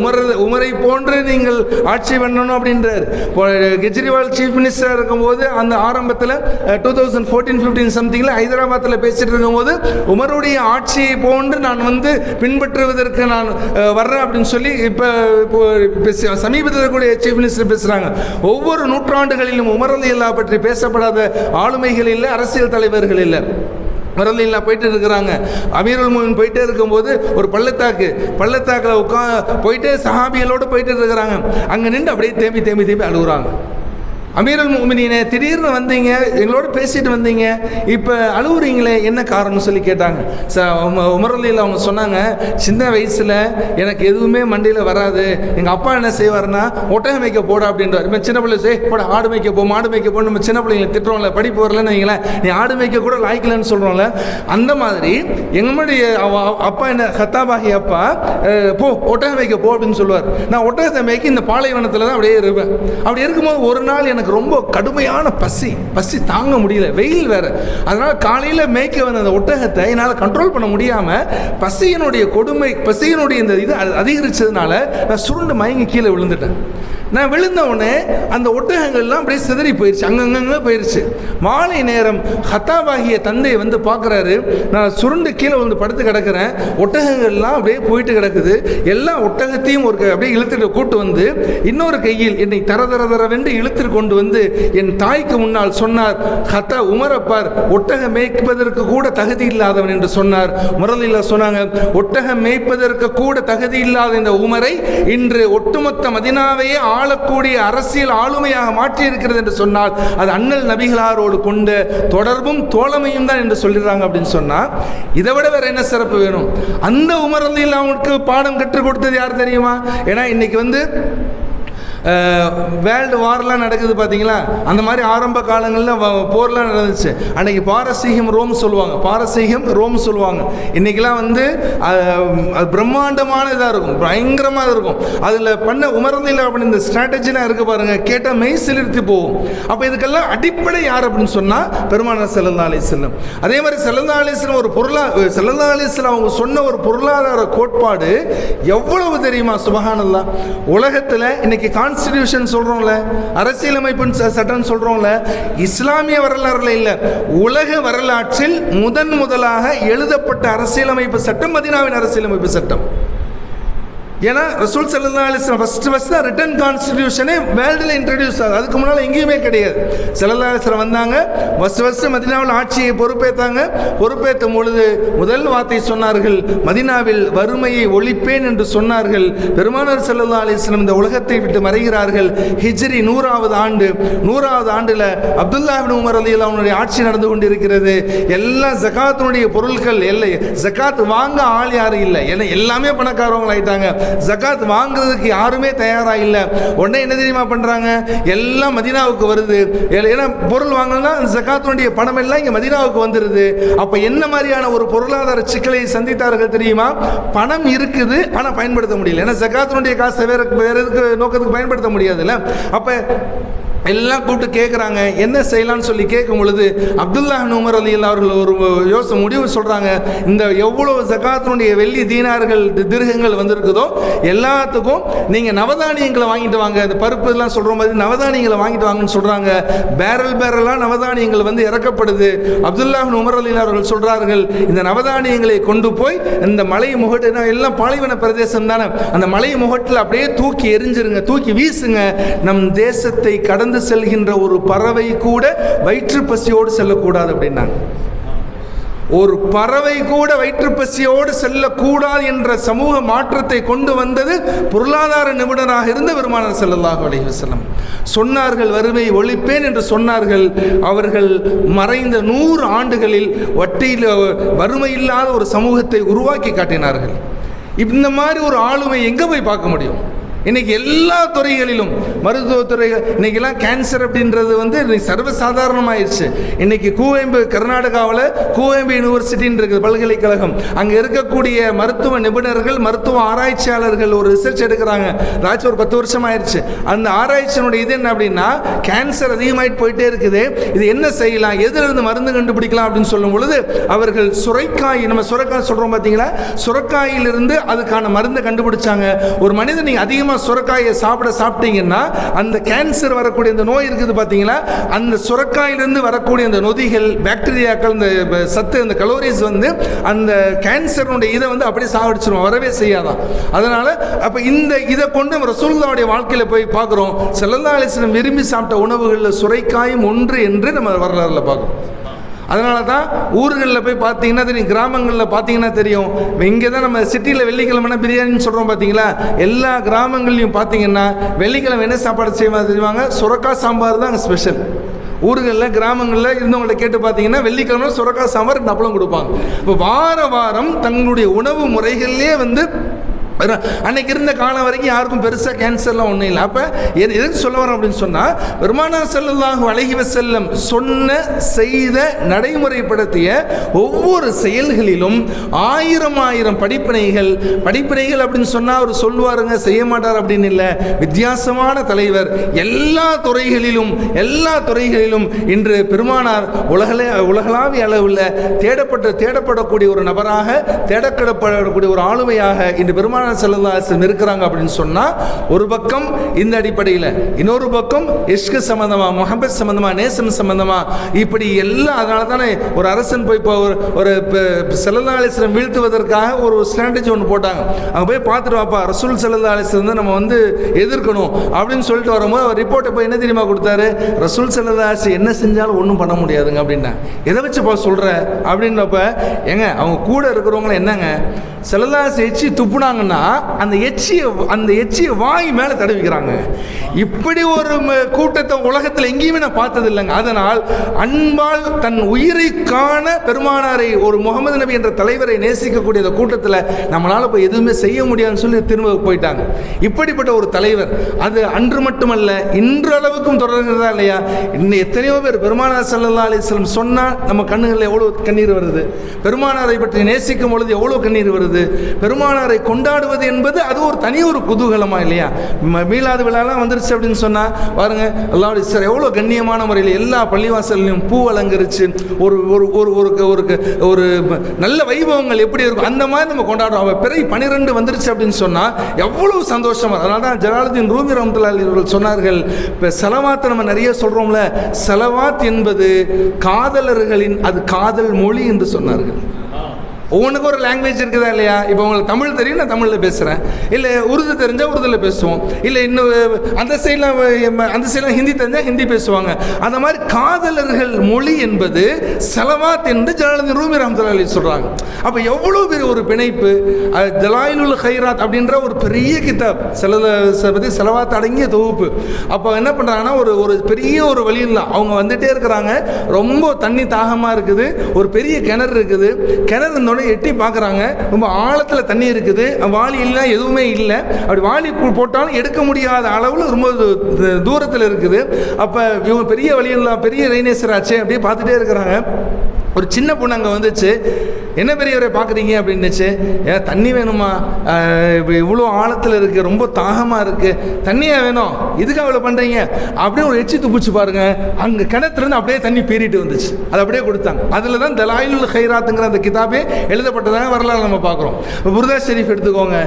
உமரை போன்று நீங்கள் ஆட்சி பண்ணணும் அப்படின்றார். கெஜ்ரிவால் சீஃப் மினிஸ்டர் இருக்கும்போது அந்த ஆரம்பத்தில் 2014-15 சம்திங்ல ஹைதராபாத்தில் பேசிட்டு இருக்கும்போது உமருடைய ஆட்சியை போன்று நான் பின்பற்றுவதற்கு நான் வர்றேன் அப்படின்னு சொல்லி இப்போ சமீபத்தில் கூட சீஃப் மினிஸ்டர் பேசுறாங்க. ஒவ்வொரு நூற்றாண்டுகளிலும் உமர் ரலியல்லாஹு பற்றி பேசப்படாத ஆளுமைகள் இல்லை, அரசியல் தலைவர்கள் இல்லை. வரலில்லா போயிட்டு இருக்கிறாங்க. அமீருல் முஃமினீன் போயிட்டே இருக்கும்போது ஒரு பள்ளத்தாக்கில் போயிட்டு சஹாபிகளோடு போயிட்டு இருக்கிறாங்க. அங்கே நின்று அப்படியே தேம்பி அழுகுறாங்க. அமீருல் முஃமினீனே, திடீர்னு வந்தீங்க, எங்களோட பேசிட்டு வந்தீங்க, இப்போ அழுகுறீங்களே, என்ன காரணம்னு சொல்லி கேட்டாங்க. உமர் ரலியல்லாஹு அவங்க சொன்னாங்க, சின்ன வயசில் எனக்கு எதுவுமே மண்டியில் வராது. எங்கள் அப்பா என்ன செய்வார்னா, ஒட்டகம் மேய்க்க போடா அப்படின்றார். இப்போ சின்ன பிள்ளை போட ஆடு மேய்க்க போ, மாடு மேய்க்க போன்னு நம்ம சின்ன பிள்ளைங்களை திட்டுறோம்ல, படிப்பு வரலன்னு வைங்களேன், நீ ஆடு மேய்க்க கூட லாய்க்கலன்னு சொல்கிறோம்ல. அந்த மாதிரி எங்களுடைய அப்பா என்ன, ஹத்தாபாகி அப்பா, போ ஒட்டகம் மேய்க்க போ அப்படின்னு சொல்லுவார். நான் ஒட்டகத்தை மேய்க்க இந்த பாலைவனத்தில் தான் அப்படியே இருப்பேன். அப்படி இருக்கும்போது ஒரு நாள் எனக்கு ரொம்ப கடுமையான பசி தாங்க முடியல, வெயில் வேற. அதனால காலையில் மேய்க்க வந்த அந்த ஒட்டகத்தை என்னால் கண்ட்ரோல் பண்ண முடியாம பசியினுடைய கொடுமை, பசியினுடைய இந்த இது அதிகரிச்சதுனால நான் சுருண்டு மயங்கி கீழே விழுந்துட்டேன். நான் விழுந்த உடனே அந்த ஒட்டகங்கள்லாம் அப்படியே சிதறி போயிடுச்சு, அங்கங்கே போயிடுச்சு. மாலை நேரம் ஹத்தாபாகிய தந்தை பார்க்குறாரு, நான் சுருண்டு கீழே படுத்து கிடக்கிறேன், ஒட்டகங்கள்லாம் அப்படியே போயிட்டு கிடக்குது. எல்லா ஒட்டகத்தையும் அப்படியே இழுத்துட்டு கூட்டு இன்னொரு கையில் என்னை தரதரவென்று இழுத்துட்டு கொண்டு என் தாய்க்கு முன்னால் சொன்னார், ஹத்தா உமரப்பார், ஒட்டகம் மேய்ப்பதற்கு கூட தகுதி இல்லாதவன் என்று சொன்னார். முரளில் சொன்னாங்க, ஒட்டகம் மேய்ப்பதற்கு கூட தகுதி இல்லாத இந்த உமரை இன்று ஒட்டுமொத்த மதினாவையே ஆளக்கூடிய அரசியல் ஆளுமையாக மாற்றி இருக்கிறது என்று சொன்னால் அது அண்ணல் நபிகளாரோடு கொண்ட தொடர்பும் தோழமையும் தான் என்று சொல்லிடுறாங்க. அப்படின்னு சொன்னா இதை விட வேற என்ன சிறப்பு வேணும்? அந்த உமர் ரலியல்லாஹு அன்ஹுவுக்கு பாடம் கற்றுக் கொடுத்தது யார் தெரியுமா? ஏன்னா இன்னைக்கு வேர்ல்டு வார்லாம் நடக்குது பார்த்தீங்களா, அந்த மாதிரி ஆரம்ப காலங்களில் போர்லாம் நடந்துச்சு. அன்றைக்கி பாரசீகம் ரோம் சொல்லுவாங்க, பாரசீகம் ரோம் சொல்லுவாங்க. இன்றைக்கெலாம் வந்து அது பிரம்மாண்டமான இதாக இருக்கும், பயங்கரமாக இருக்கும். அதில் பண்ண உமரதில் அப்படின்னு இந்த ஸ்ட்ராட்டஜிலாம் இருக்குது பாருங்கள், கேட்டால் மெய் சிலிர்த்து போகும். அப்போ இதுக்கெல்லாம் அடிப்படை யார் அப்படின்னு சொன்னால் பெருமானார் ஸல்லல்லாஹு அலைஹி வஸல்லம். அதே மாதிரி ஸல்லல்லாஹு அலைஹி வஸல்லம் ஸல்லல்லாஹு அலைஹி வஸல்லம் அவங்க சொன்ன ஒரு பொருளாதார கோட்பாடு எவ்வளவு தெரியுமா? சுப்ஹானல்லாஹ். உலகத்தில் இன்னைக்கு கான்ஸ்டிடியூஷன் சொல்றோம்ல, அரசியலமைப்பு சட்டம் சொல்றோம்ல, இஸ்லாமிய வரலாறுல இல்ல, உலக வரலாற்றில் முதலாக எழுதப்பட்ட அரசியலமைப்பு சட்டம் மதீனாவின் அரசியலமைப்பு சட்டம். ஏன்னா ரசூல் ஸல்லல்லாஹு அலைஹி வஸல்லம் ஃபர்ஸ்ட் ரிட்டன் கான்ஸ்டிடியூஷனே வேர்ல்டில் இன்ட்ரடியூஸ் ஆகுது. அதுக்கு முன்னால் எங்கேயுமே கிடையாது. ஸல்லல்லாஹு அலைஹி வஸல்லம் வந்தாங்க, ஃபர்ஸ்ட் மதீனாவில் ஆட்சியை பொறுப்பேற்றாங்க. பொறுப்பேற்றும் பொழுது முதல் வார்த்தை சொன்னார்கள், மதீனாவில் வறுமையை ஒழிப்பேன் என்று சொன்னார்கள். பெருமானார் ஸல்லல்லாஹு அலைஹி வஸல்லம் இந்த உலகத்தை விட்டு மறைகிறார்கள். ஹிஜ்ரி 100வது ஆண்டு. 100வது ஆண்டில் அப்துல்லாஹ் இப்னு உமர் ரலியல்லாஹு அன்ஹு ஆட்சி நடந்து கொண்டிருக்கிறது. எல்லா ஜகாத்தினுடைய பொருட்கள் இல்லை, ஜகாத் வாங்க ஆள் யாரும் இல்லை, எல்லாமே பணக்காரவங்க ஆயிட்டாங்க. ஜகாத் வாங்குறதுக்கு யாருமே தயாரா இல்லை. உடனே என்ன தெரியுமா பண்றாங்க, எல்லாம் மதீனாவுக்கு வருது. ஏன்னா பொருள் வாங்கணும்னா ஜகாத்துடைய பணம் எல்லாம் இங்க மதீனாவுக்கு வந்துருது. அப்ப என்ன மாதிரியான ஒரு பொருளாதார சிக்கலை சந்தித்தார்கள் தெரியுமா? பணம் இருக்குது ஆனா பயன்படுத்த முடியல. ஏன்னா ஜகாத்துடைய காசை வேற எதுக்கு நோக்கத்துக்கு பயன்படுத்த முடியாதுல்ல. அப்ப எல்லாம் கூப்பிட்டு கேட்குறாங்க, என்ன செய்யலாம்னு சொல்லி கேட்கும் பொழுது அப்துல்லாஹ் இப்னு உமர் ரலியல்லாஹு அவர்கள் ஒரு முடிவு சொல்கிறாங்க. இந்த எவ்வளோ ஜகாத்தினுடைய வெள்ளி தீனார்கள் திர்ஹங்கள் வந்திருக்குதோ எல்லாத்துக்கும் நீங்கள் நவதானியங்களை வாங்கிட்டு வாங்க. இந்த பருப்பு எல்லாம் சொல்கிற மாதிரி நவதானியங்களை வாங்கிட்டு வாங்கன்னு சொல்கிறாங்க. பேரலாக நவதானியங்கள் வந்து இறக்கப்படுது. அப்துல்லாஹ் இப்னு உமர் ரலியல்லாஹு அவர்கள் சொல்கிறார்கள், இந்த நவதானியங்களை கொண்டு போய் இந்த மலை முகட்டு, எல்லாம் பாலைவன பிரதேசம் தானே, அந்த மலை முகட்டில் அப்படியே தூக்கி எரிஞ்சிருங்க, தூக்கி வீசுங்க. நம் தேசத்தை கடந்து செல்கின்ற ஒரு பறவை கூட வயிற்று பசியோடு செல்லக்கூடாது அப்படின்னாங்க. ஒரு பறவை கூட வயிற்று பசியோடு செல்லக்கூடாது என்ற சமூக மாற்றத்தை கொண்டு வந்தது பொருளாதார நிபுணராக இருந்த பெருமானார் ஸல்லல்லாஹு அலைஹி வஸல்லம். சொன்னார்கள், வறுமை ஒழிப்பேன் என்று சொன்னார்கள். அவர்கள் மறைந்த 100 ஆண்டுகளில் வட்டியில் வறுமை இல்லாத ஒரு சமூகத்தை உருவாக்கி காட்டினார்கள். இந்த மாதிரி ஒரு ஆளுமை எங்கே போய் பார்க்க முடியும்? இன்னைக்கு எல்லா துறைகளிலும், மருத்துவத்துறைகள், இன்னைக்கெல்லாம் கேன்சர் அப்படின்றது வந்து சர்வசாதாரணமாயிருச்சு. இன்னைக்கு கூவெம்பு, கர்நாடகாவில் கூவெம்பு யூனிவர்சிட்டின்னு இருக்குது பல்கலைக்கழகம். அங்கே இருக்கக்கூடிய மருத்துவ நிபுணர்கள், மருத்துவ ஆராய்ச்சியாளர்கள் ஒரு ரிசர்ச் எடுக்கிறாங்க. அதாச்சும் ஒரு 10 வருஷம் ஆயிடுச்சு. அந்த ஆராய்ச்சியினுடைய இது என்ன அப்படின்னா, கேன்சர் அதிகமாகிட்டு போயிட்டே இருக்குது, இது என்ன செய்யலாம், எதிலிருந்து மருந்து கண்டுபிடிக்கலாம் அப்படின்னு சொல்லும் பொழுது அவர்கள் சுரைக்காய், நம்ம சுரைக்காய் சொல்கிறோம் பார்த்தீங்களா, சுரைக்காயிலிருந்து அதுக்கான மருந்தை கண்டுபிடிச்சாங்க. ஒரு மனிதன் நீங்கள் அதிகமாக சுரைக்காயை சாப்பிட்டீங்கன்னா அந்த கேன்சர் வரக்கூடிய இந்த நோய் இருக்குது பார்த்தீங்களா, அந்த சுரைக்காயிலிருந்து வரக்கூடிய அந்த நொதிகள், பாக்டீரியாக்கள், இந்த சத்து, அந்த கலோரிஸ் வந்து அந்த கேன்சருடைய இதை வந்து அப்படியே சாவடிச்சிடும், வரவே செய்யாதான். அதனால அப்போ இதை கொண்டு நம்ம ரசூலுல்லாஹ்வுடைய வாழ்க்கையில் போய் பார்க்குறோம். ஸல்லல்லாஹு அலைஹி வஸல்லம் விரும்பி சாப்பிட்ட உணவுகளில் சுரைக்காயும் ஒன்று என்று நம்ம வரலாறுல பார்க்குறோம். அதனால தான் ஊர்களில் போய் பார்த்தீங்கன்னா தெரியும், கிராமங்களில் பார்த்தீங்கன்னா தெரியும். இங்கே தான் நம்ம சிட்டியில் வெள்ளிக்கிழமைனா பிரியாணின்னு சொல்கிறோம் பார்த்தீங்களா, எல்லா கிராமங்கள்லையும் பார்த்தீங்கன்னா வெள்ளிக்கிழமை என்ன சாப்பாடு செய்வாங்க தெரியுவாங்க, சுரக்காய் சாம்பார் தான் அங்கே ஸ்பெஷல். ஊர்களில் கிராமங்களில் இருந்தவங்களை கேட்டு பார்த்தீங்கன்னா வெள்ளிக்கிழமை சுரக்காய் சாம்பார் அப்பளம் கொடுப்பாங்க. இப்போ வாரம் தங்களுடைய உணவு முறைகள்லேயே வந்து அன்னைக்கு இருந்த காலம் வரைக்கும் யாருக்கும் பெருசாக கேன்சர்லாம் ஒன்றும் இல்லை. அப்போ எதுக்கு சொல்ல வரோம் அப்படின்னு சொன்னால், பெருமானார் ஸல்லல்லாஹு அலைஹி வஸல்லம் சொன்ன, செய்த, நடைமுறைப்படுத்திய ஒவ்வொரு செயல்களிலும் ஆயிரம் படிப்பினைகள் அப்படின்னு சொன்னால் அவர் சொல்லுவாருங்க, செய்ய மாட்டார் அப்படின்னு இல்லை. வித்தியாசமான தலைவர். எல்லா துறைகளிலும் இன்று பெருமானார் உலகளாவிய அளவில் தேடப்படக்கூடிய ஒரு நபராக, தேடப்படக்கூடிய ஒரு ஆளுமையாக இன்று பெருமானார் ஸல்லல்லாஹு அலைஹி வஸல்லம் இருக்கிறாங்க அப்படின்னு சொன்னா, ஒரு பக்கம் இந்த அடிப்படையில், இன்னொரு பக்கம் இஷ்க் சம்பந்தமா, முஹப்பத் சம்பந்தமா, நேசம் சம்பந்தமா, இப்படி எல்லாம். அதனால தானே ஒரு அரசன் போய் ஒரு ஸல்லல்லாஹு அலைஹி வஸல்லம் வீழ்த்துவதற்காக ஒரு ஸ்ட்ராட்டஜி ஒன்று போட்டாங்க. அங்கே போய் பார்த்துட்டு வாப்பா, ரசூல் ஸல்லல்லாஹு அலைஹி வஸல்லம் நம்ம வந்து எதிர்க்கணும் அப்படின்னு சொல்லிட்டு வரும்போது அவர் ரிப்போர்ட்டை போய் என்ன தெரியுமா கொடுத்தாரு, ரசூல் ஸல்லல்லாஹு அலைஹி வஸல்லம் என்ன செஞ்சாலும் ஒன்றும் பண்ண முடியாதுங்க அப்படின்னா. எதை வச்சுப்பா சொல்ற அப்படின்னப்ப, ஏங்க அவங்க கூட இருக்கிறவங்கள என்னங்க ஸல்லல்லாஹு அலைஹி வஸல்லம் எச்சி துப்புனாங்கன்னா சொன்னால் அந்த எச்சியை வாய் மேலே தடவிக்கிறாங்க. இப்படி ஒரு கூட்டத்தை உலகத்தில் எங்கேயுமே நான் பார்த்தது இல்லைங்க. அதனால் அன்பால் தன் உயிரை காண பெருமானாரை, ஒரு முகமது நபி என்ற தலைவரை நேசிக்கக்கூடிய அந்த கூட்டத்தில் நம்மளால் இப்போ எதுவுமே செய்ய முடியாதுன்னு சொல்லி திரும்ப போயிட்டாங்க. இப்படிப்பட்ட ஒரு தலைவர் அது அன்று மட்டுமல்ல இன்றளவுக்கும் தொடர்கிறதா இல்லையா? இன்னும் எத்தனையோ பேர் பெருமானார் ஸல்லல்லாஹு அலைஹி வஸல்லம் சொன்னால் நம்ம கண்ணுகளில் எவ்வளோ கண்ணீர் வருது, பெருமானாரை பற்றி நேசிக்கும் பொழுது எவ்வளோ கண்ணீர் வருது. பெருமானாரை கொண்டாடுவது என்பது அது ஒரு தனி ஒரு குதூகலமா இல்லையா? மீலாது விழாலாம் வந்துருச்சு அப்படின்னு சொன்னால் பாருங்க, அல்லாஹ்வுடைய சார் எவ்வளோ கண்ணியமான முறையில் எல்லா பள்ளிவாசல்லையும் பூ அலங்கரித்து ஒரு ஒரு ஒரு ஒரு நல்ல வைபவங்கள் எப்படி இருக்கும் அந்த மாதிரி நம்ம கொண்டாடுறோம். அவள் பிறை 12 வந்துருச்சு அப்படின்னு சொன்னால் எவ்வளவு சந்தோஷமா. அதனால தான் ஜலாலுதீன் ரூமி ரஹ்மத்துல்லாஹி அலைஹி அவர்கள் சொன்னார்கள், இப்போ செலவாத்தை நம்ம நிறைய சொல்கிறோம்ல, செலவாத் என்பது காதலர்களின் அது காதல் மொழி என்று சொன்னார்கள். ஒவ்வொன்றுக்கும் ஒரு லாங்குவேஜ் இருக்குதா இல்லையா? இப்போ உங்களுக்கு தமிழ் தெரியும், நான் தமிழில் பேசுகிறேன், இல்லை உருது தெரிஞ்சால் உருதுல பேசுவோம், இல்லை இன்னும் அந்த சைடில் ஹிந்தி தெரிஞ்சால் ஹிந்தி பேசுவாங்க. அந்த மாதிரி காதலர்கள் மொழி என்பது செலவாத் என்று ஜலாலுதீன் ரூமி ரஹ்மத்துல்லாஹி அலைஹி சொல்கிறாங்க. அப்போ எவ்வளோ பெரிய ஒரு பிணைப்பு. தலாயிலுல் கைராத் அப்படின்ற ஒரு பெரிய கிதாப் பற்றி செலவாத் அடங்கிய தொகுப்பு. அப்போ என்ன பண்ணுறாங்கன்னா ஒரு பெரிய ஒரு வழியில் அவங்க வந்துகிட்டே இருக்கிறாங்க, ரொம்ப தண்ணி தாகமாக இருக்குது, ஒரு பெரிய கிணறு இருக்குது, கிணறு எட்டி பார்க்குறாங்க, ரொம்ப ஆழத்தில் தண்ணி இருக்குது, வாளி இல்லை எதுவுமே இல்லை, அப்படி வாளி போட்டாலும் எடுக்க முடியாத அளவில் ரொம்ப தூரத்தில் இருக்குது. அப்போ இவங்க பெரிய வழியில் பெரிய ரெய்னேசர் ஆச்சு, அப்படியே பார்த்துட்டே இருக்கிறாங்க. ஒரு சின்ன பொண்ணு அங்கே வந்துச்சு, என்ன பெரியவரை பார்க்குறீங்க அப்படின்னுச்சு. ஏன் தண்ணி வேணுமா, இவ்வளோ ஆழத்தில் இருக்குது, ரொம்ப தாகமாக இருக்குது, தண்ணியாக வேணும், இதுக்கு அவ்வளோ பண்ணுறீங்க அப்படியே ஒரு எச்சி துப்பிச்சு பாருங்கள், அங்கே கிணத்துலேருந்து அப்படியே தண்ணி பீறிட்டு வந்துச்சு, அதை அப்படியே கொடுத்தாங்க. அதில் தான் தலாயிலுல் கைராத்துங்கிற அந்த கிதாபே எழுதப்பட்டதாக வரலாறு நம்ம பார்க்குறோம். புர்தா ஷெரீஃப் எடுத்துக்கோங்க,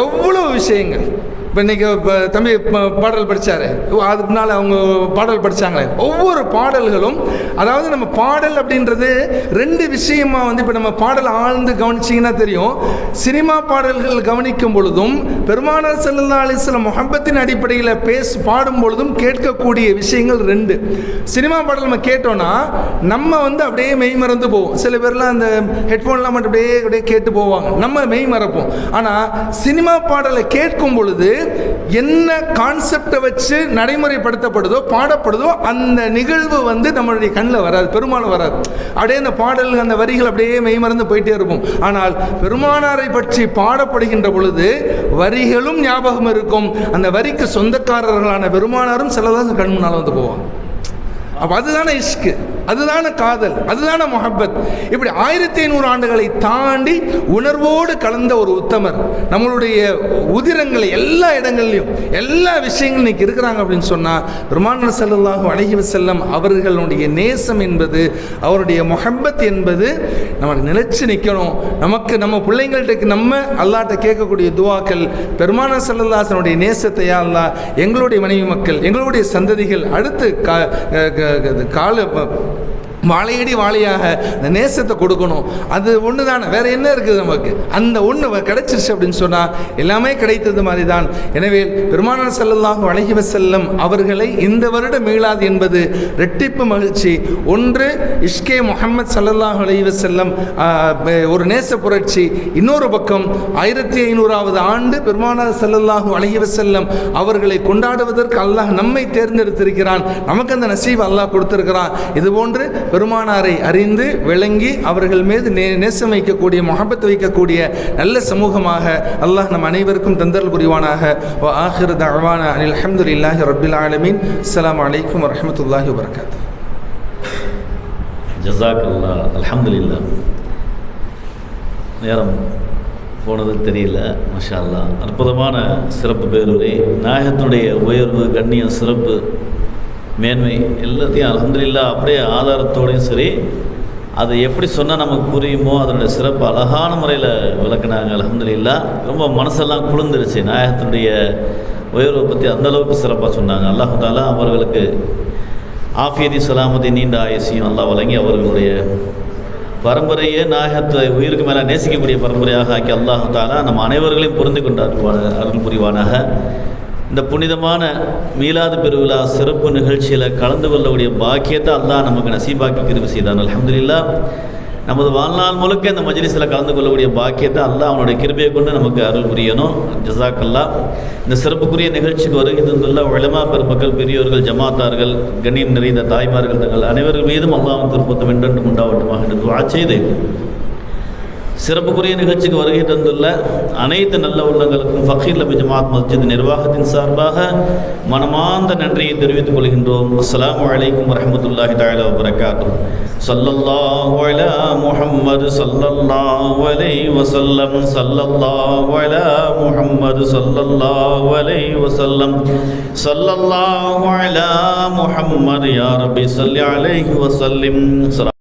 எவ்வளோ விஷயங்கள். இப்போ இன்றைக்கி தம்பி பாடல் படித்தார், அதுக்கு முன்னால் அவங்க பாடல் படித்தாங்களே, ஒவ்வொரு பாடல்களும், அதாவது நம்ம பாடல் அப்படின்றது 2 விஷயமாக வந்து இப்போ நம்ம பாடல் ஆழ்ந்து கவனிச்சிங்கன்னா தெரியும். சினிமா பாடல்கள் கவனிக்கும் பொழுதும் பெருமானார் ஸல்லல்லாஹு அலைஹி வஸல்லம் முஹப்பத்தின் அடிப்படையில் பாடும் பொழுதும் கேட்கக்கூடிய விஷயங்கள் 2. சினிமா பாடல் நம்ம கேட்டோன்னா நம்ம வந்து அப்படியே மெய் மறந்து போவோம். சில பேர்லாம் அந்த ஹெட்ஃபோன்லாம் மட்டும் அப்படியே கேட்டு போவாங்க, நம்ம மெய் மறப்போம். ஆனால் சினிமா பாடலை கேட்கும் பொழுது என்ன கான்செப்டை வச்சு நடைமுறைப்படுத்தப்படுதோ பாடப்படுதோ அந்த நிகழ்வு வந்து நம்மளுடைய கண்ணில் வராது, பெரும்பாலும் வராது. அப்படியே அந்த பாடல்கள் அந்த வரிகள் அப்படியே மெய்மறந்து போயிட்டே இருக்கும். ஆனால் பெருமானாரை பற்றி பாடப்படுகின்ற பொழுது வரிகளும் ஞாபகம் இருக்கும், அந்த வரிக்கு சொந்தக்காரர்களான பெருமானாரும் சிலதான் கண் முன்னால் வந்து போவாங்க. அப்போ அதுதானே இஷ்கு, அதுதான காதல், அதுதான முஹப்பத். இப்படி 1500 ஆண்டுகளை தாண்டி உணர்வோடு கலந்த ஒரு உத்தமர் நம்மளுடைய உதிரங்களை எல்லா இடங்கள்லையும் எல்லா விஷயங்களும் இன்னைக்கு இருக்கிறாங்க அப்படின்னு சொன்னால் பெருமானார் ஸல்லல்லாஹு அலைஹி வஸல்லம் அவர்களுடைய நேசம் என்பது, அவருடைய முஹப்பத் என்பது நமக்கு நிலைச்சு நிற்கணும். நமக்கு நம்ம பிள்ளைங்கள்ட்ட நம்ம அல்லாஹ்ட்ட கேட்கக்கூடிய துவாக்கள், பெருமானார் ஸல்லல்லாஹு அலைஹி வஸல்லம் நேசத்தை யா அல்லாஹ் எங்களுடைய மனைவி மக்கள், எங்களுடைய சந்ததிகள் அடுத்து வாழையடி வாழையாக இந்த நேசத்தை கொடுக்கணும். அது ஒன்று தானே, வேறு என்ன இருக்குது நமக்கு? அந்த ஒன்று கிடைச்சிருச்சு அப்படின்னு சொன்னால் எல்லாமே கிடைத்தது மாதிரி தான். எனவே பெருமானார் ஸல்லல்லாஹு அலைஹி வஸல்லம் அவர்களை இந்த வருடம் மீளாது என்பது ரெட்டிப்பு மகிழ்ச்சி. ஒன்று இஷ்கே முஹம்மத் ஸல்லல்லாஹு அலைஹி வஸல்லம் ஒரு நேச புரட்சி, இன்னொரு பக்கம் 1500வது ஆண்டு பெருமானார் ஸல்லல்லாஹு அலைஹி வஸல்லம் அவர்களை கொண்டாடுவதற்கு அல்லாஹ் நம்மை தேர்ந்தெடுத்திருக்கிறான், நமக்கு அந்த நசீப் அல்லாஹ் கொடுத்திருக்கிறான். இதுபோன்று பெருமானாரை அறிந்து விளங்கி அவர்கள் மீது நேசம் வைக்கக்கூடிய, முஹப்பத் வைக்கக்கூடிய நல்ல சமூகமாக அல்லாஹ் நம் அனைவருக்கும் தந்தல் புரிவானாக. வ ஆகிரு தஅவானா அனில் ஹம்துலில்லாஹி ரப்பில் ஆலமீன். அஸ்ஸலாமு அலைக்கும் வரஹ்மத்துல்லாஹி வபரகாத்துஹு. ஜஸாக்கல்லாஹ். அல்ஹம்துலில்லாஹ். நேரம் போனது தெரியல. மாஷா அல்லாஹ். அற்புதமான சிறப்பு பேருரை, நாயகத்தினுடைய உயர்வு, கண்ணியம், சிறப்பு, மேன்மை எல்லாத்தையும் அல்ஹம்துலில்லாஹ் அப்படியே ஆதாரத்தோடையும் சரி, அதை எப்படி சொன்னால் நமக்கு புரியுமோ அதனுடைய சிறப்பு அழகான முறையில் விளக்குனாங்க. அல்ஹம்துலில்லாஹ். ரொம்ப மனசெல்லாம் குளிர்ந்துருச்சு. நாயகத்தினுடைய உயர்வை பற்றி அந்தளவுக்கு சிறப்பாக சொன்னாங்க. அல்லாஹ் தஆலா அவர்களுக்கு ஆஃபியதி சலாமதி நீண்ட ஆயுசையும் அல்லாஹ் வழங்கி அவர்களுடைய பரம்பரையே நாயகத்தை உயிருக்கு மேலே நேசிக்கக்கூடிய பரம்பரையாக ஆக்கி அல்லாஹ் தஆலா நம்ம அனைவர்களையும் பொருந்து கொண்டு அருள் புரிவானாக. இந்த புனிதமான மீலாது பெருவிழா சிறப்பு நிகழ்ச்சியில் கலந்து கொள்ளக்கூடிய பாக்கியத்தை அல்லாஹ் நமக்கு நசீபாக்கி கிருபை செய்தான். அல்ஹம்துலில்லாஹ். நமது வாழ்நாள் முழுக்க இந்த மஜ்லிஸில் கலந்து கொள்ளக்கூடிய பாக்கியத்தை அல்லாஹ் அவனுடைய கிருபையை கொண்டு நமக்கு அருள் புரியணும். ஜஸாக்கல்லா. இந்த சிறப்புக்குரிய நிகழ்ச்சிக்கு வருகை தந்துள்ள உலமா பெருமக்கள், பெரியோர்கள், ஜமாத்தார்கள், கண்ணியம் நிறைந்த தாய்மார்கள் தங்கள் அனைவர்கள் மீதும் அல்லாஹ்வின் திருப்பத்தம் என்றென்றும் உண்டாவட்டுமாக என்று துஆ செய்து, சிறப்புக்குரிய நிகழ்ச்சிக்கு வருகை தந்துள்ள அனைத்து நல்ல உள்ளங்களுக்கும் ஃபக்கீர் லபி ஜமாத் மஸ்ஜித் நிர்வாகத்தின் சார்பாக மனமார்ந்த நன்றியை தெரிவித்துக் கொள்கின்றோம். அஸ்ஸலாமு அலைக்கும் வரஹ்மத்துல்லாஹி தஆலா வபரகாத்துஹு. ஸல்லல்லாஹு அலா முஹம்மது ஸல்லல்லாஹு அலைஹி வஸல்லம். ஸல்லல்லாஹு அலா முஹம்மது ஸல்லல்லாஹு அலைஹி வஸல்லம். ஸல்லல்லாஹு அலா முஹம்மது யா ரப்பி ஸல்லி அலைஹி வஸல்லிம்.